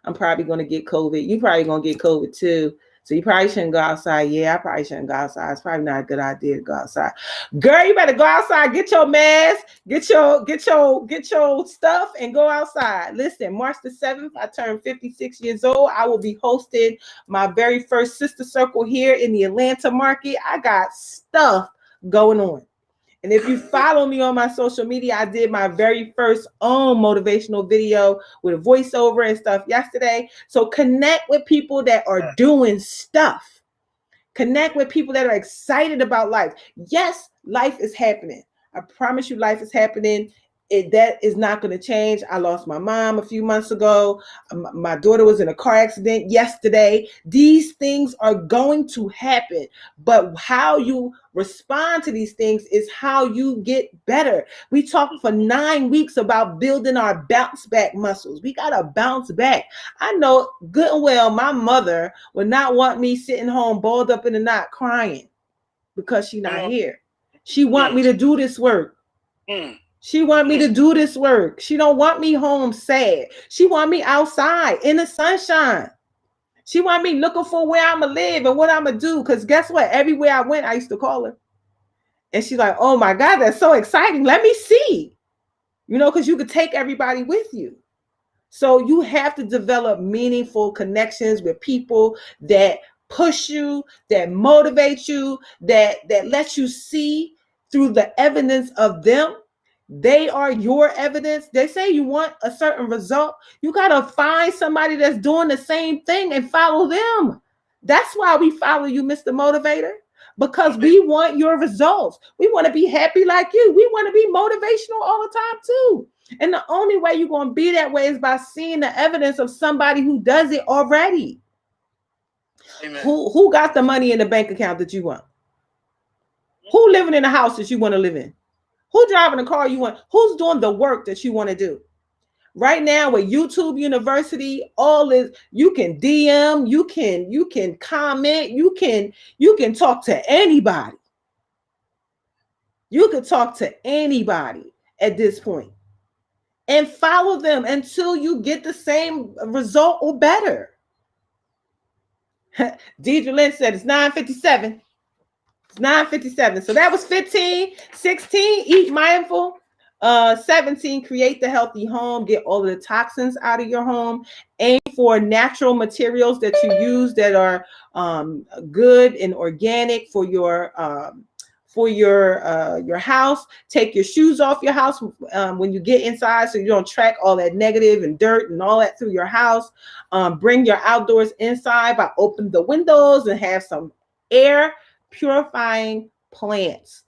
I'm probably gonna get COVID. You probably gonna get COVID too. So you probably shouldn't go outside. Yeah, I probably shouldn't go outside. It's probably not a good idea to go outside. Girl, you better go outside, get your mask, get your stuff and go outside. Listen, March the 7th, I turned 56 years old. I will be hosting my very first sister circle here in the Atlanta market. I got stuff going on. And if you follow me on my social media, I did my very first own motivational video with a voiceover and stuff yesterday. So connect with people that are doing stuff. Connect with people that are excited about life. Yes, life is happening. I promise you, life is happening. That is not going to change. I lost my mom a few months ago. My daughter was in a car accident yesterday. These things are going to happen. But how you respond to these things is how you get better. We talked for 9 weeks about building our bounce back muscles. We got to bounce back. I know good and well my mother would not want me sitting home balled up in a knot crying because she's not here. She want me to do this work. She want me to do this work. She don't want me home sad. She want me outside in the sunshine. She want me looking for where I'm going to live and what I'm going to do. Because guess what? Everywhere I went, I used to call her. And she's like, oh my God, that's so exciting. Let me see. You know, because you could take everybody with you. So you have to develop meaningful connections with people that push you, that motivate you, that let you see through the evidence of them. They are your evidence. They say you want a certain result. You got to find somebody that's doing the same thing and follow them. That's why we follow you, Mr. Motivator, because we want your results. We want to be happy like you. We want to be motivational all the time too. And the only way you're going to be that way is by seeing the evidence of somebody who does it already. Amen. Who got the money in the bank account that you want? Who living in the house that you want to live in? Who driving the car you want? Who's doing the work that you want to do? Right now with YouTube University, all is, you can DM, you can comment, you can talk to anybody. You can talk to anybody at this point and follow them until you get the same result or better. Deidre Lynn said it's 9:57. It's 9:57. So that was 15. 16, eat mindful. 17, create the healthy home. Get all of the toxins out of your home. Aim for natural materials that you use that are good and organic for your house. Take your shoes off your house when you get inside, so you don't track all that negative and dirt and all that through your house. Bring your outdoors inside by opening the windows and have some air purifying plants.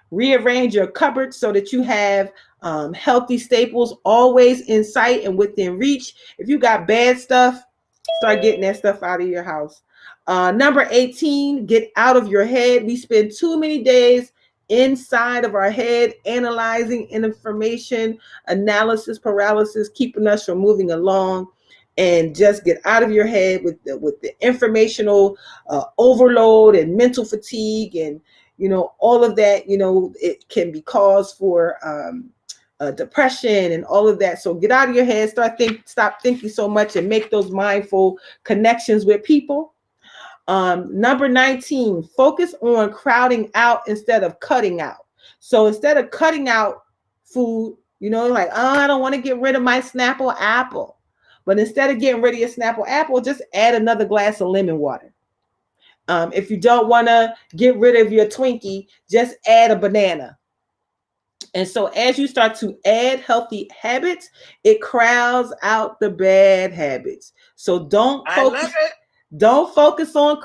Rearrange your cupboard so that you have healthy staples always in sight and within reach. If you got bad stuff, Start getting that stuff out of your house. Number 18, get out of your head. We spend too many days inside of our head analyzing information, analysis paralysis, keeping us from moving along. And just get out of your head with the informational overload and mental fatigue, and all of that. It can be cause for depression and all of that. So get out of your head, stop thinking so much, and make those mindful connections with people. Number 19, focus on crowding out instead of cutting out. So instead of cutting out food, like, oh, I don't want to get rid of my Snapple apple. But instead of getting rid of your Snapple apple, just add another glass of lemon water. If you don't want to get rid of your Twinkie, just add a banana. And so as you start to add healthy habits, it crowds out the bad habits. So don't focus on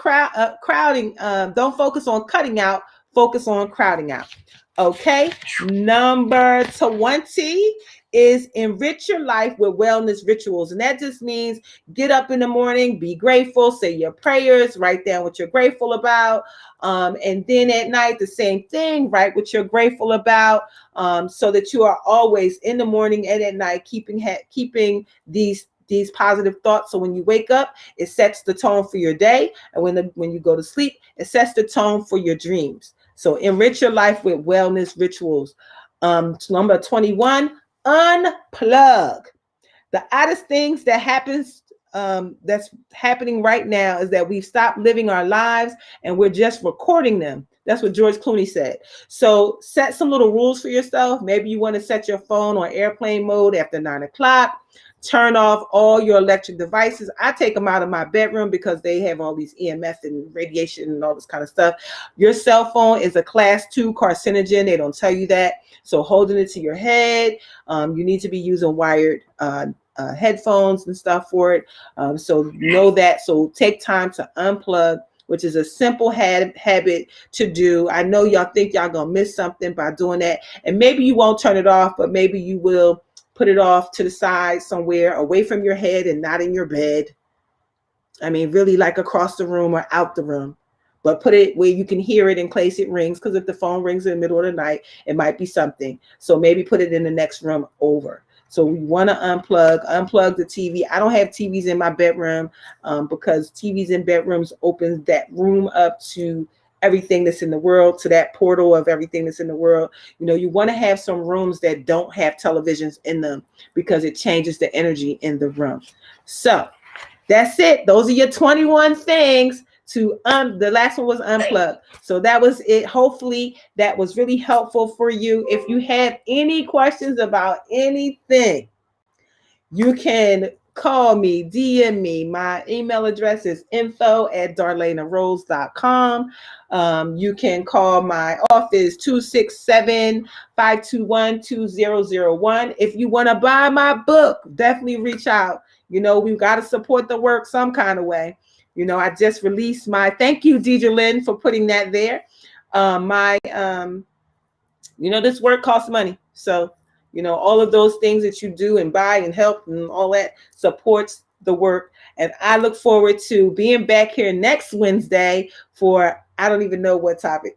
crowding. Don't focus on cutting out. Focus on crowding out. Okay. Number 20 is enrich your life with wellness rituals. And that just means get up in the morning, be grateful, say your prayers, write down what you're grateful about. And then at night, the same thing, write what you're grateful about, so that you are always in the morning and at night keeping these positive thoughts. So when you wake up, it sets the tone for your day. And when you go to sleep, it sets the tone for your dreams. So enrich your life with wellness rituals. Number 21, unplug. The oddest things that that's happening right now is that we've stopped living our lives and we're just recording them. That's what George Clooney said. So set some little rules for yourself. Maybe you want to set your phone on airplane mode after 9 o'clock. Turn off all your electric devices. I take them out of my bedroom because they have all these EMF and radiation and all this kind of stuff. Your cell phone is a class 2 carcinogen. They don't tell you that. So holding it to your head, you need to be using wired headphones and stuff for it. So know that. So take time to unplug, which is a simple habit to do. I know y'all think y'all gonna miss something by doing that. And maybe you won't turn it off, but maybe you will put it off to the side somewhere away from your head and not in your bed. I mean, really like across the room or out the room. But put it where you can hear it in case it rings. Because if the phone rings in the middle of the night, it might be something. So maybe put it in the next room over. So we want to unplug the TV. I don't have TVs in my bedroom because TVs in bedrooms opens that room up to everything that's in the world, to that portal of everything that's in the world. You want to have some rooms that don't have televisions in them because it changes the energy in the room. So that's it. Those are your 21 things to the last one was unplug. So that was it. Hopefully that was really helpful for you. If you have any questions about anything, you can call me, DM me. My email address is info@darlainarose.com. You can call my office 267-521-2001. If you want to buy my book, definitely reach out. We've got to support the work some kind of way. I just released thank you, Deidre Lynn, for putting that there. This work costs money. So, all of those things that you do and buy and help and all that supports the work. And I look forward to being back here next Wednesday for, I don't even know what topic.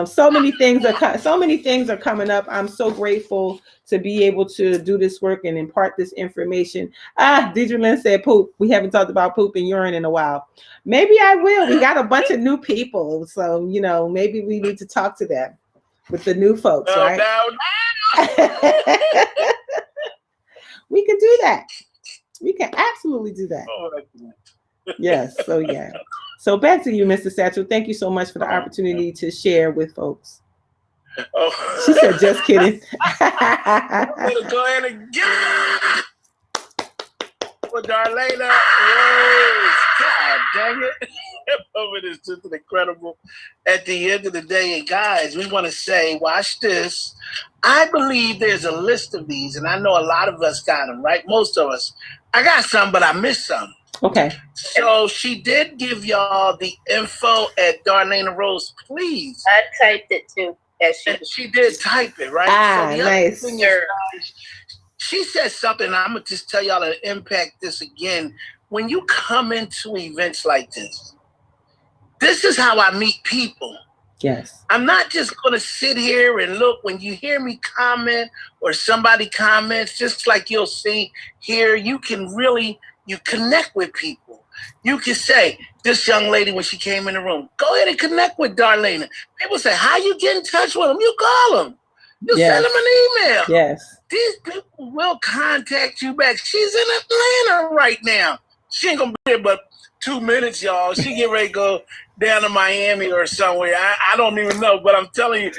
So many things are coming up. I'm so grateful to be able to do this work and impart this information. Deidre Lynn said poop. We haven't talked about poop and urine in a while. Maybe I will. We got a bunch of new people. So, maybe we need to talk to them with the new folks, right? We can do that. We can absolutely do that. Yes. So, yeah. So back to you, Mr. Satchel. Thank you so much for the opportunity to share with folks. Oh. She said, just kidding. I'm going to go ahead and get it for Darlaina Rose. God dang it. It is just incredible. At the end of the day, guys, we want to say, watch this. I believe there's a list of these, and I know a lot of us got them, right? Most of us. I got some, but I missed some. Okay. So she did give y'all the info at Darlaina Rose, please. I typed it too. She did type it, right? So the nice. Other thing is, she said something, and I'm going to just tell y'all to impact this again. When you come into events like this is how I meet people. Yes. I'm not just going to sit here and look. When you hear me comment or somebody comments, just like you'll see here, you connect with people. You can say, this young lady, when she came in the room, go ahead and connect with Darlaina. People say, how you get in touch with them? You call them. You send them an email. Yes. These people will contact you back. She's in Atlanta right now. She ain't going to be here but 2 minutes, y'all. She get ready to go down to Miami or somewhere. I don't even know, but I'm telling you,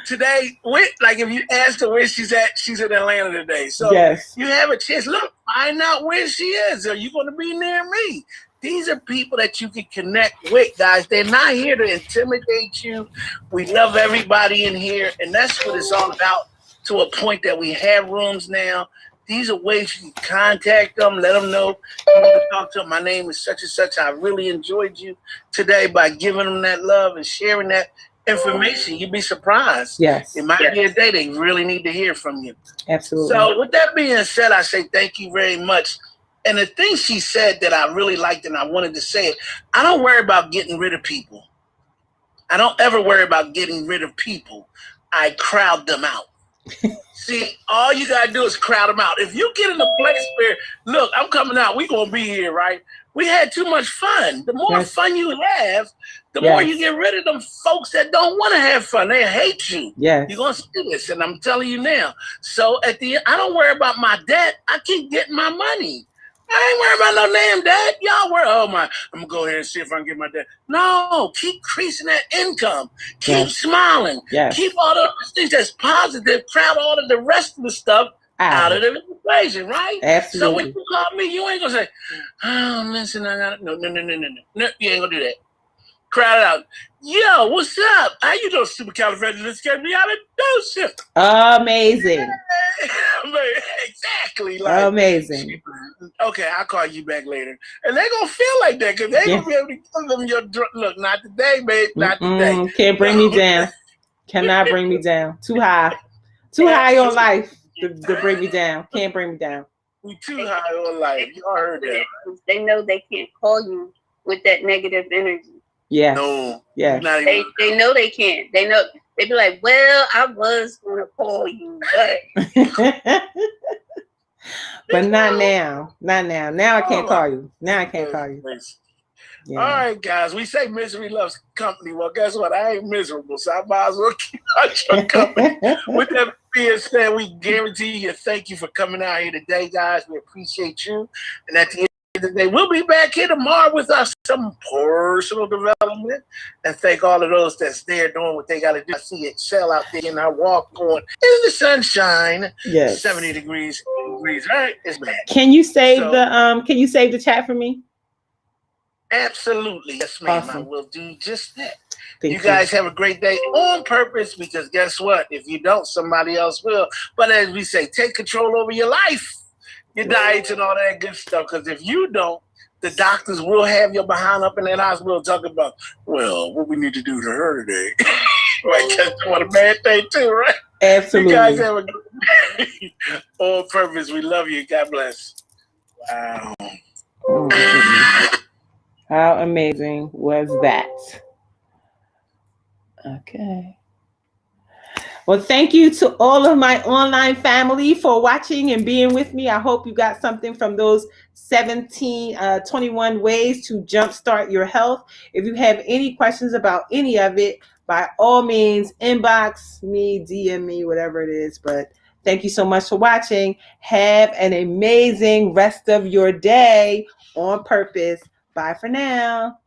today, like if you ask her where she's at, she's in Atlanta today. So you have a chance. Look, find out where she is. Are you going to be near me? These are people that you can connect with, guys. They're not here to intimidate you. We love everybody in here, and that's what it's all about, to a point that we have rooms now. These are ways you can contact them, let them know you want to talk to them. My name is such and such. I really enjoyed you today by giving them that love and sharing that information. You'd be surprised. Yes. It might be a day they really need to hear from you. Absolutely. So with that being said, I say thank you very much. And the thing she said that I really liked and I wanted to say it, I don't worry about getting rid of people. I don't ever worry about getting rid of people. I crowd them out. See, all you got to do is crowd them out. If you get in a place where, look, I'm coming out, we're going to be here, right? We had too much fun. The more fun you have, the more you get rid of them folks that don't want to have fun. They hate you. Yes. You're going to see this, and I'm telling you now. So at the end, I don't worry about my debt. I keep getting my money. I ain't worried about no damn debt. Y'all worry, I'm going to go ahead and see if I can get my debt. No, keep increasing that income. Keep smiling. Keep all those things that's positive. Crowd all of the rest of the stuff out of the equation, right? Absolutely. So when you call me, you ain't going to say, oh, listen, I got it. No. You ain't going to do that. Crowd it out. Yo, what's up? How you doing, supercalifragilisticexpialidocious? Amazing. Exactly. Like, amazing. Okay, I'll call you back later. And they're going to feel like that because they're going to be able to give them your look, not today, babe. Not today. Can't bring me down. Cannot bring me down. Too high. Too high on life to bring me down. Can't bring me down. We too high on life. Y'all heard that. They know they can't call you with that negative energy. Yes. No. Yes. They know they can't. They know. They be like, well, I was going to call you, but. But not now. Not now. Now I can't call you. Now I can't call you. Yeah. All right, guys. We say misery loves company. Well, guess what? I ain't miserable, so I might as well keep out your company. With that being said, we guarantee you thank you for coming out here today, guys. We appreciate you. And at the end of the day, we'll be back here tomorrow with us some personal development. And thank all of those that's there doing what they got to do. I see it sell out there in our walk on in the sunshine. Yes. 70 degrees. Right? It's bad. Can you save the chat for me? Absolutely. Yes, ma'am. Awesome. I will do just that. Thank you guys have a great day on purpose, because guess what? If you don't, somebody else will. But as we say, take control over your life, your diets, and all that good stuff. Because if you don't, the doctors will have your behind up in that hospital talking about, well, what we need to do to her today. Right? That's what a bad thing too, right? Absolutely. You guys have a good day on purpose. We love you. God bless. Wow. Oh, my goodness. How amazing was that? Okay. Well, thank you to all of my online family for watching and being with me. I hope you got something from those 21 ways to jumpstart your health. If you have any questions about any of it, by all means, inbox me, DM me, whatever it is. But thank you so much for watching. Have an amazing rest of your day on purpose. Bye for now.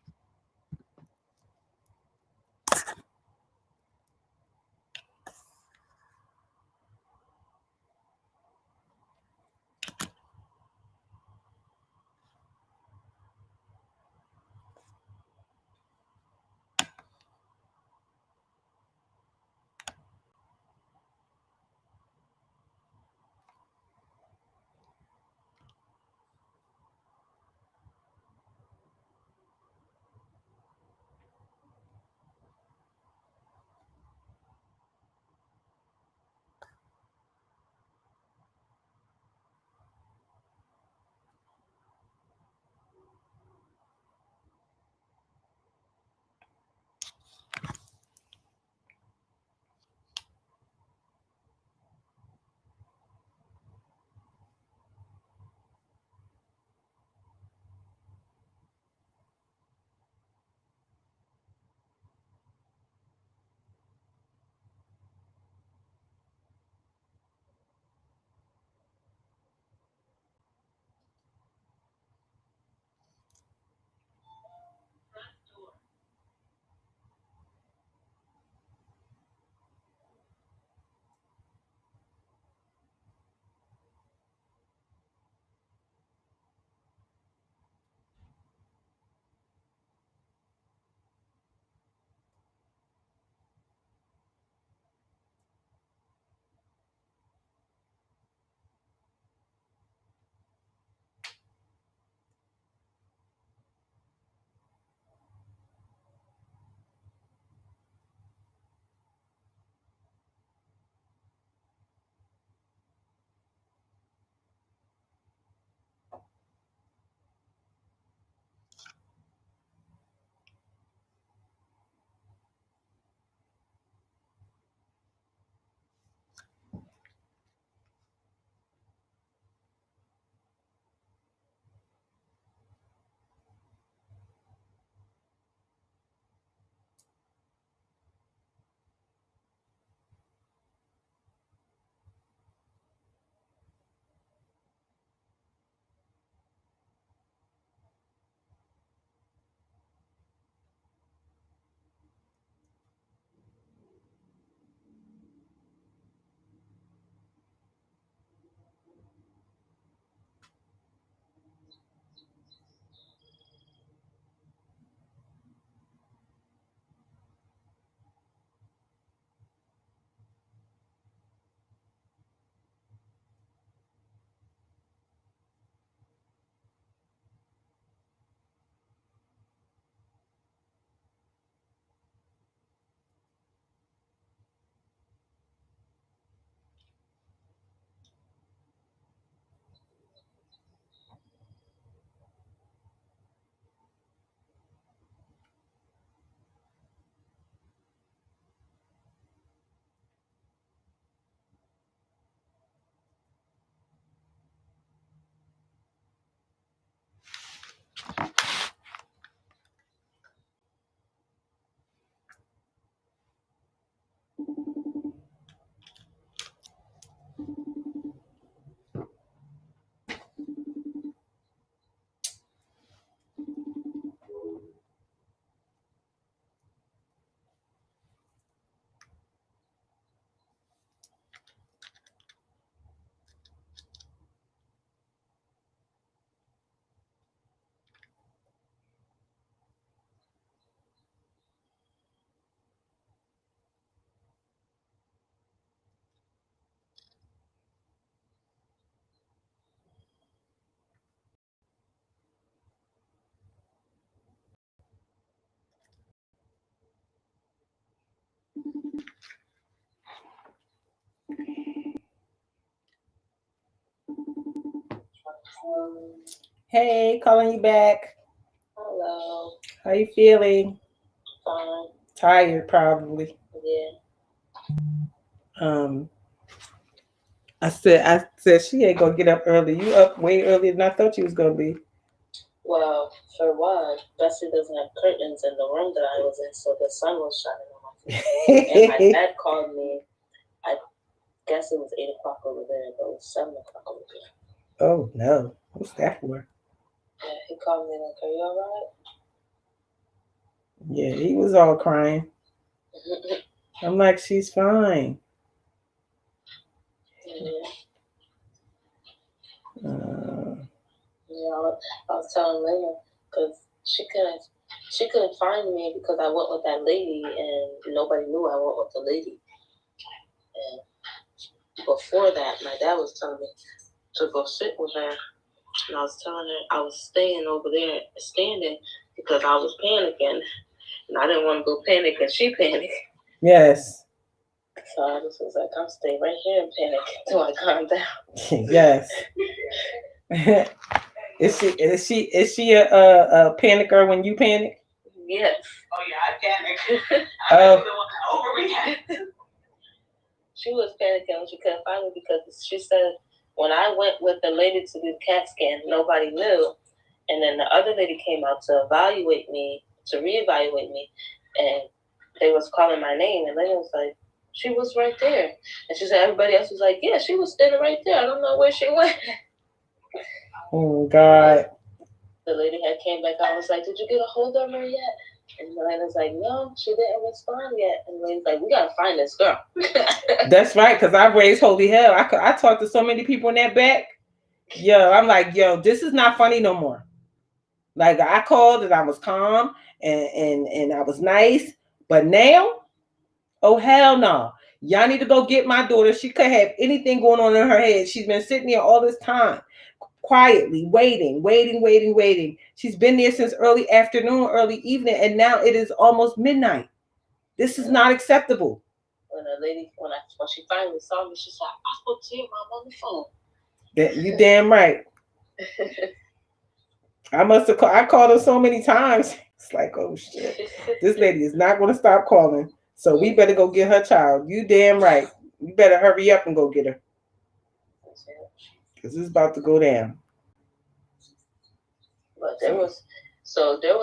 Hey, calling you back. Hello. How you feeling? Fine. Tired, probably. Yeah. I said she ain't gonna get up early. You up way earlier than I thought you was gonna be. Well, for one, Bessie doesn't have curtains in the room that I was in, so the sun was shining on my face. And my dad called me. I guess it was 8 o'clock over there, but it was 7 o'clock over there. Oh no, what's that for? Yeah, he called me like, "Are you alright?" Yeah, he was all crying. I'm like, she's fine. Yeah. Yeah, I was telling Leia because she couldn't find me because I went with that lady and nobody knew I went with the lady. And before that, my dad was telling me to go sit with her, and I was telling her I was staying over there standing because I was panicking, and I didn't want to go panic and she panicked. Yes. So I just was like, I'll stay right here and panic until I calm down. Yes. Is she a panicker when you panic? Yes. Oh yeah, I panic. Oh. Overreact. She was panicking when she couldn't find me because she said when I went with the lady to do CAT scan, nobody knew, and then the other lady came out to reevaluate me, and they was calling my name, and Lena was like, she was right there, and she said everybody else was like, yeah, she was standing right there. I don't know where she went. Oh God. The lady had came back. I was like, did you get a hold of her yet? And Elena's like, no, she didn't respond yet. And Elena's like, we gotta find this girl. That's right, because I raised holy hell. I talked to so many people in that back. Yo, I'm like, yo, this is not funny no more. Like I called and I was calm and I was nice, but now, oh hell no. Y'all need to go get my daughter. She could have anything going on in her head. She's been sitting there all this time, quietly waiting. She's been there since early afternoon, early evening, and now it is almost midnight. This is not acceptable. When the lady, when she finally saw me, she said, I spoke to your mom on the phone. That you damn right. I called her so many times. It's like, oh shit. This lady is not gonna stop calling. So we better go get her child. You damn right. You better hurry up and go get her. Because it's about to go down. But there was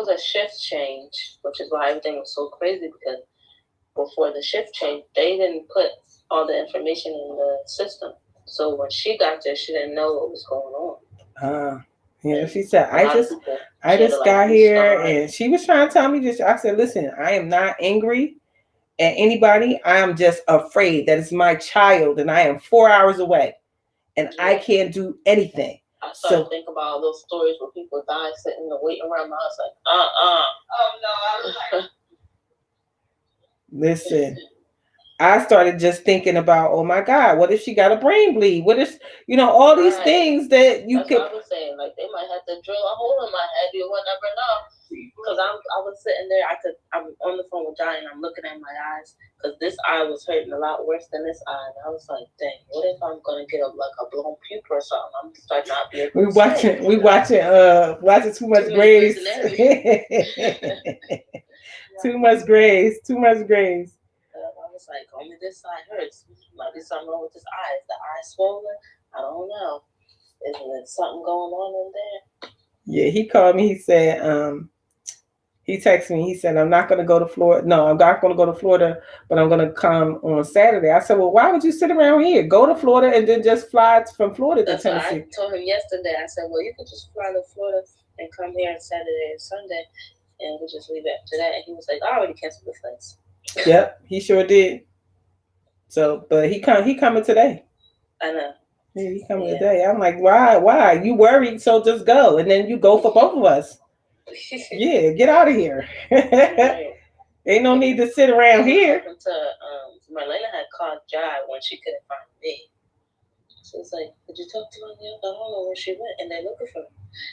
a shift change, which is why everything was so crazy, because before the shift change, they didn't put all the information in the system. So when she got there, she didn't know what was going on. Yeah, she said, I just got here, and she was trying to tell me this. I said, listen, I am not angry at anybody. I am just afraid that it's my child, and I am 4 hours away, and I can't do anything. I started thinking about all those stories where people die sitting in the waiting room. I was like, Oh no, I was like. Listen, I started just thinking about, oh my God, what if she got a brain bleed? What if, all these things that you could. That's what I was saying. Like they might have to drill a hole in my head. You will never know. Because I was sitting there. I'm on the phone with Johnny, and I'm looking at my eyes because this eye was hurting a lot worse than this eye. And I was like, dang, what if I'm gonna get a blown puke or something? I'm starting not be able to We watching Too Much Grace. Too much grace. I was like, only this side hurts. Might be something wrong with this eye. Is the eye swollen? I don't know. Isn't there something going on in there? Yeah, he called me. He said, he texted me. He said, I'm not going to go to Florida. No, I'm not going to go to Florida, but I'm going to come on Saturday. I said, well, why would you sit around here? Go to Florida and then just fly from Florida to Tennessee. I told him yesterday. I said, well, you could just fly to Florida and come here on Saturday and Sunday, and we'll just leave after that. And he was like, I already canceled the flights. Yep, he sure did. So, but he coming today. I know. Yeah, he coming today. I'm like, why? You worried, so just go, and then you go for both of us. Yeah, get out of here. Ain't no need to sit around here. Marlena had called Jai when she couldn't find me. So it's like, did you talk to her yet? I don't know where she went, and they're looking for her.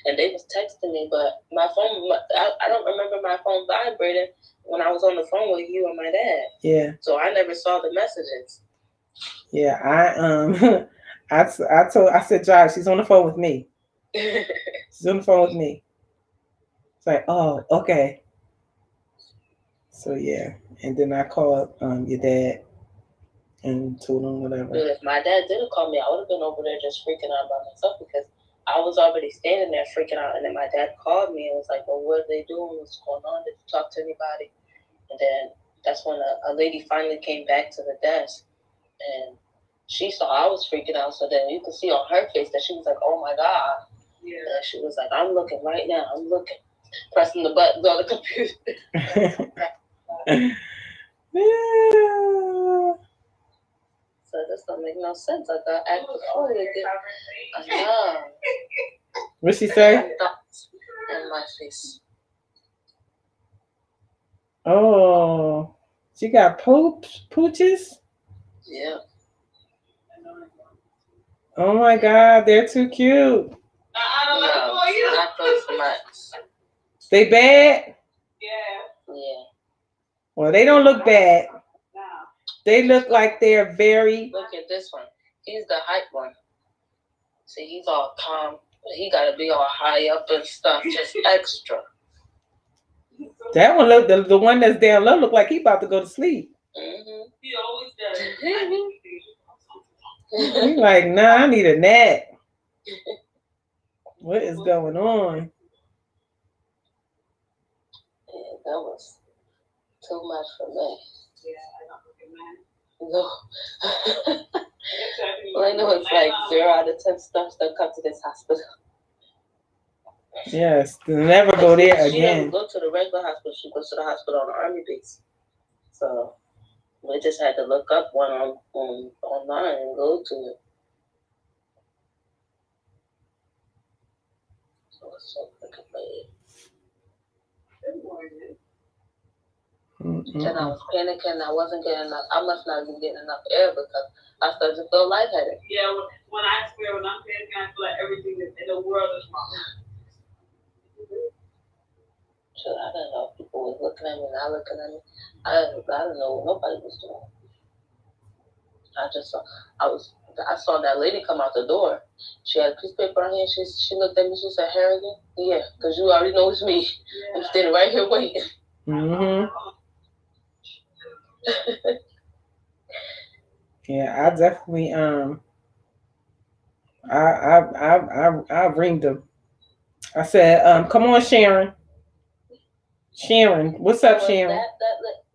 And they was texting me, but my phone, I don't remember my phone vibrating when I was on the phone with you and my dad. Yeah. So I never saw the messages. Yeah, I said, Josh, she's on the phone with me. She's on the phone with me. It's like, oh, okay. So yeah, and then I call up your dad and told him whatever. Dude, if my dad didn't call me, I would have been over there just freaking out by myself because I was already standing there freaking out. And then my dad called me and was like, well, what are they doing? What's going on? Did you talk to anybody? And then that's when a lady finally came back to the desk and she saw I was freaking out. So then you could see on her face that she was like, oh my God. Yeah. And she was like, I'm looking right now. I'm looking. Pressing the buttons on the computer. Yeah. So this don't make no sense. I got active fully again. I know. What'd she say? In my face. Oh, she got pooches? Yeah. Oh my God, they're too cute. No, not those much. They bad? Yeah. Well, they don't look bad. They look like they're very... Look at this one. He's the hype one. See, he's all calm. He got to be all high up and stuff, just extra. That one look, the one that's down low look like he about to go to sleep. Mm-hmm. He always does. He's like, nah, I need a nap. What is going on? Yeah, that was too much for me. Yeah, I don't recommend. No. Well, I know it's like 0 out of 10 stuff that come to this hospital. Yes, never go there She again. doesn't go to the regular hospital. She goes to the hospital on the Army base. So we just had to look up one online and go to it. So it's so freaking late. Good morning. And I was panicking. I wasn't getting enough. I must not be getting enough air because I started to feel lightheaded. Yeah, when I'm panicking, I feel like everything in the world is wrong. So I don't know if people was looking at me, not looking at me. I don't know what nobody was doing. I saw that lady come out the door. She had a piece of paper on her hand. She looked at me. She said, Harrigan? Yeah, because you already know it's me. Yeah. I'm standing right here waiting. Mm-hmm. Yeah, I definitely I ringed them. I said, come on, Sharon. Sharon, what's up, Sharon? That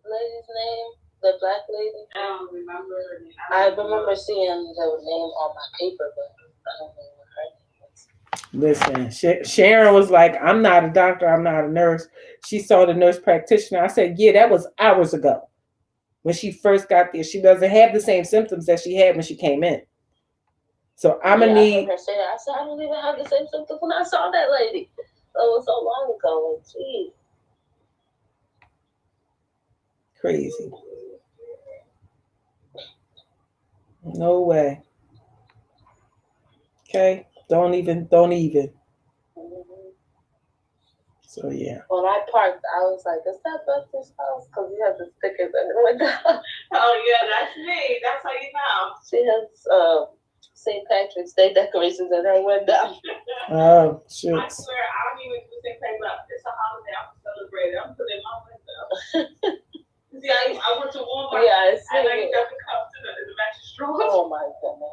lady's name, the black lady. I don't remember her name. I remember seeing the name on my paper, but I don't know what her name was. Listen, Sharon was like, I'm not a doctor, I'm not a nurse. She saw the nurse practitioner. I said, yeah, that was hours ago. When she first got there, she doesn't have the same symptoms that she had when she came in. So I'm gonna need. I heard her say that. I said, I don't even have the same symptoms when I saw that lady. That was so long ago. Geez. Crazy. No way. Okay, don't even. Mm-hmm. So yeah. When I parked, I was like, "Is that Buster's house?" Because he has the stickers and it went down. Oh yeah, that's me. That's how you know. She has St. Patrick's Day decorations in her window. Oh shoot. I swear, I don't even do St. Patrick's up. It's a holiday. I'm celebrating. I'm putting it in my window. See, I went to Walmart. Yeah, I see. And I got the cup to the mattress drawers. Oh my goodness.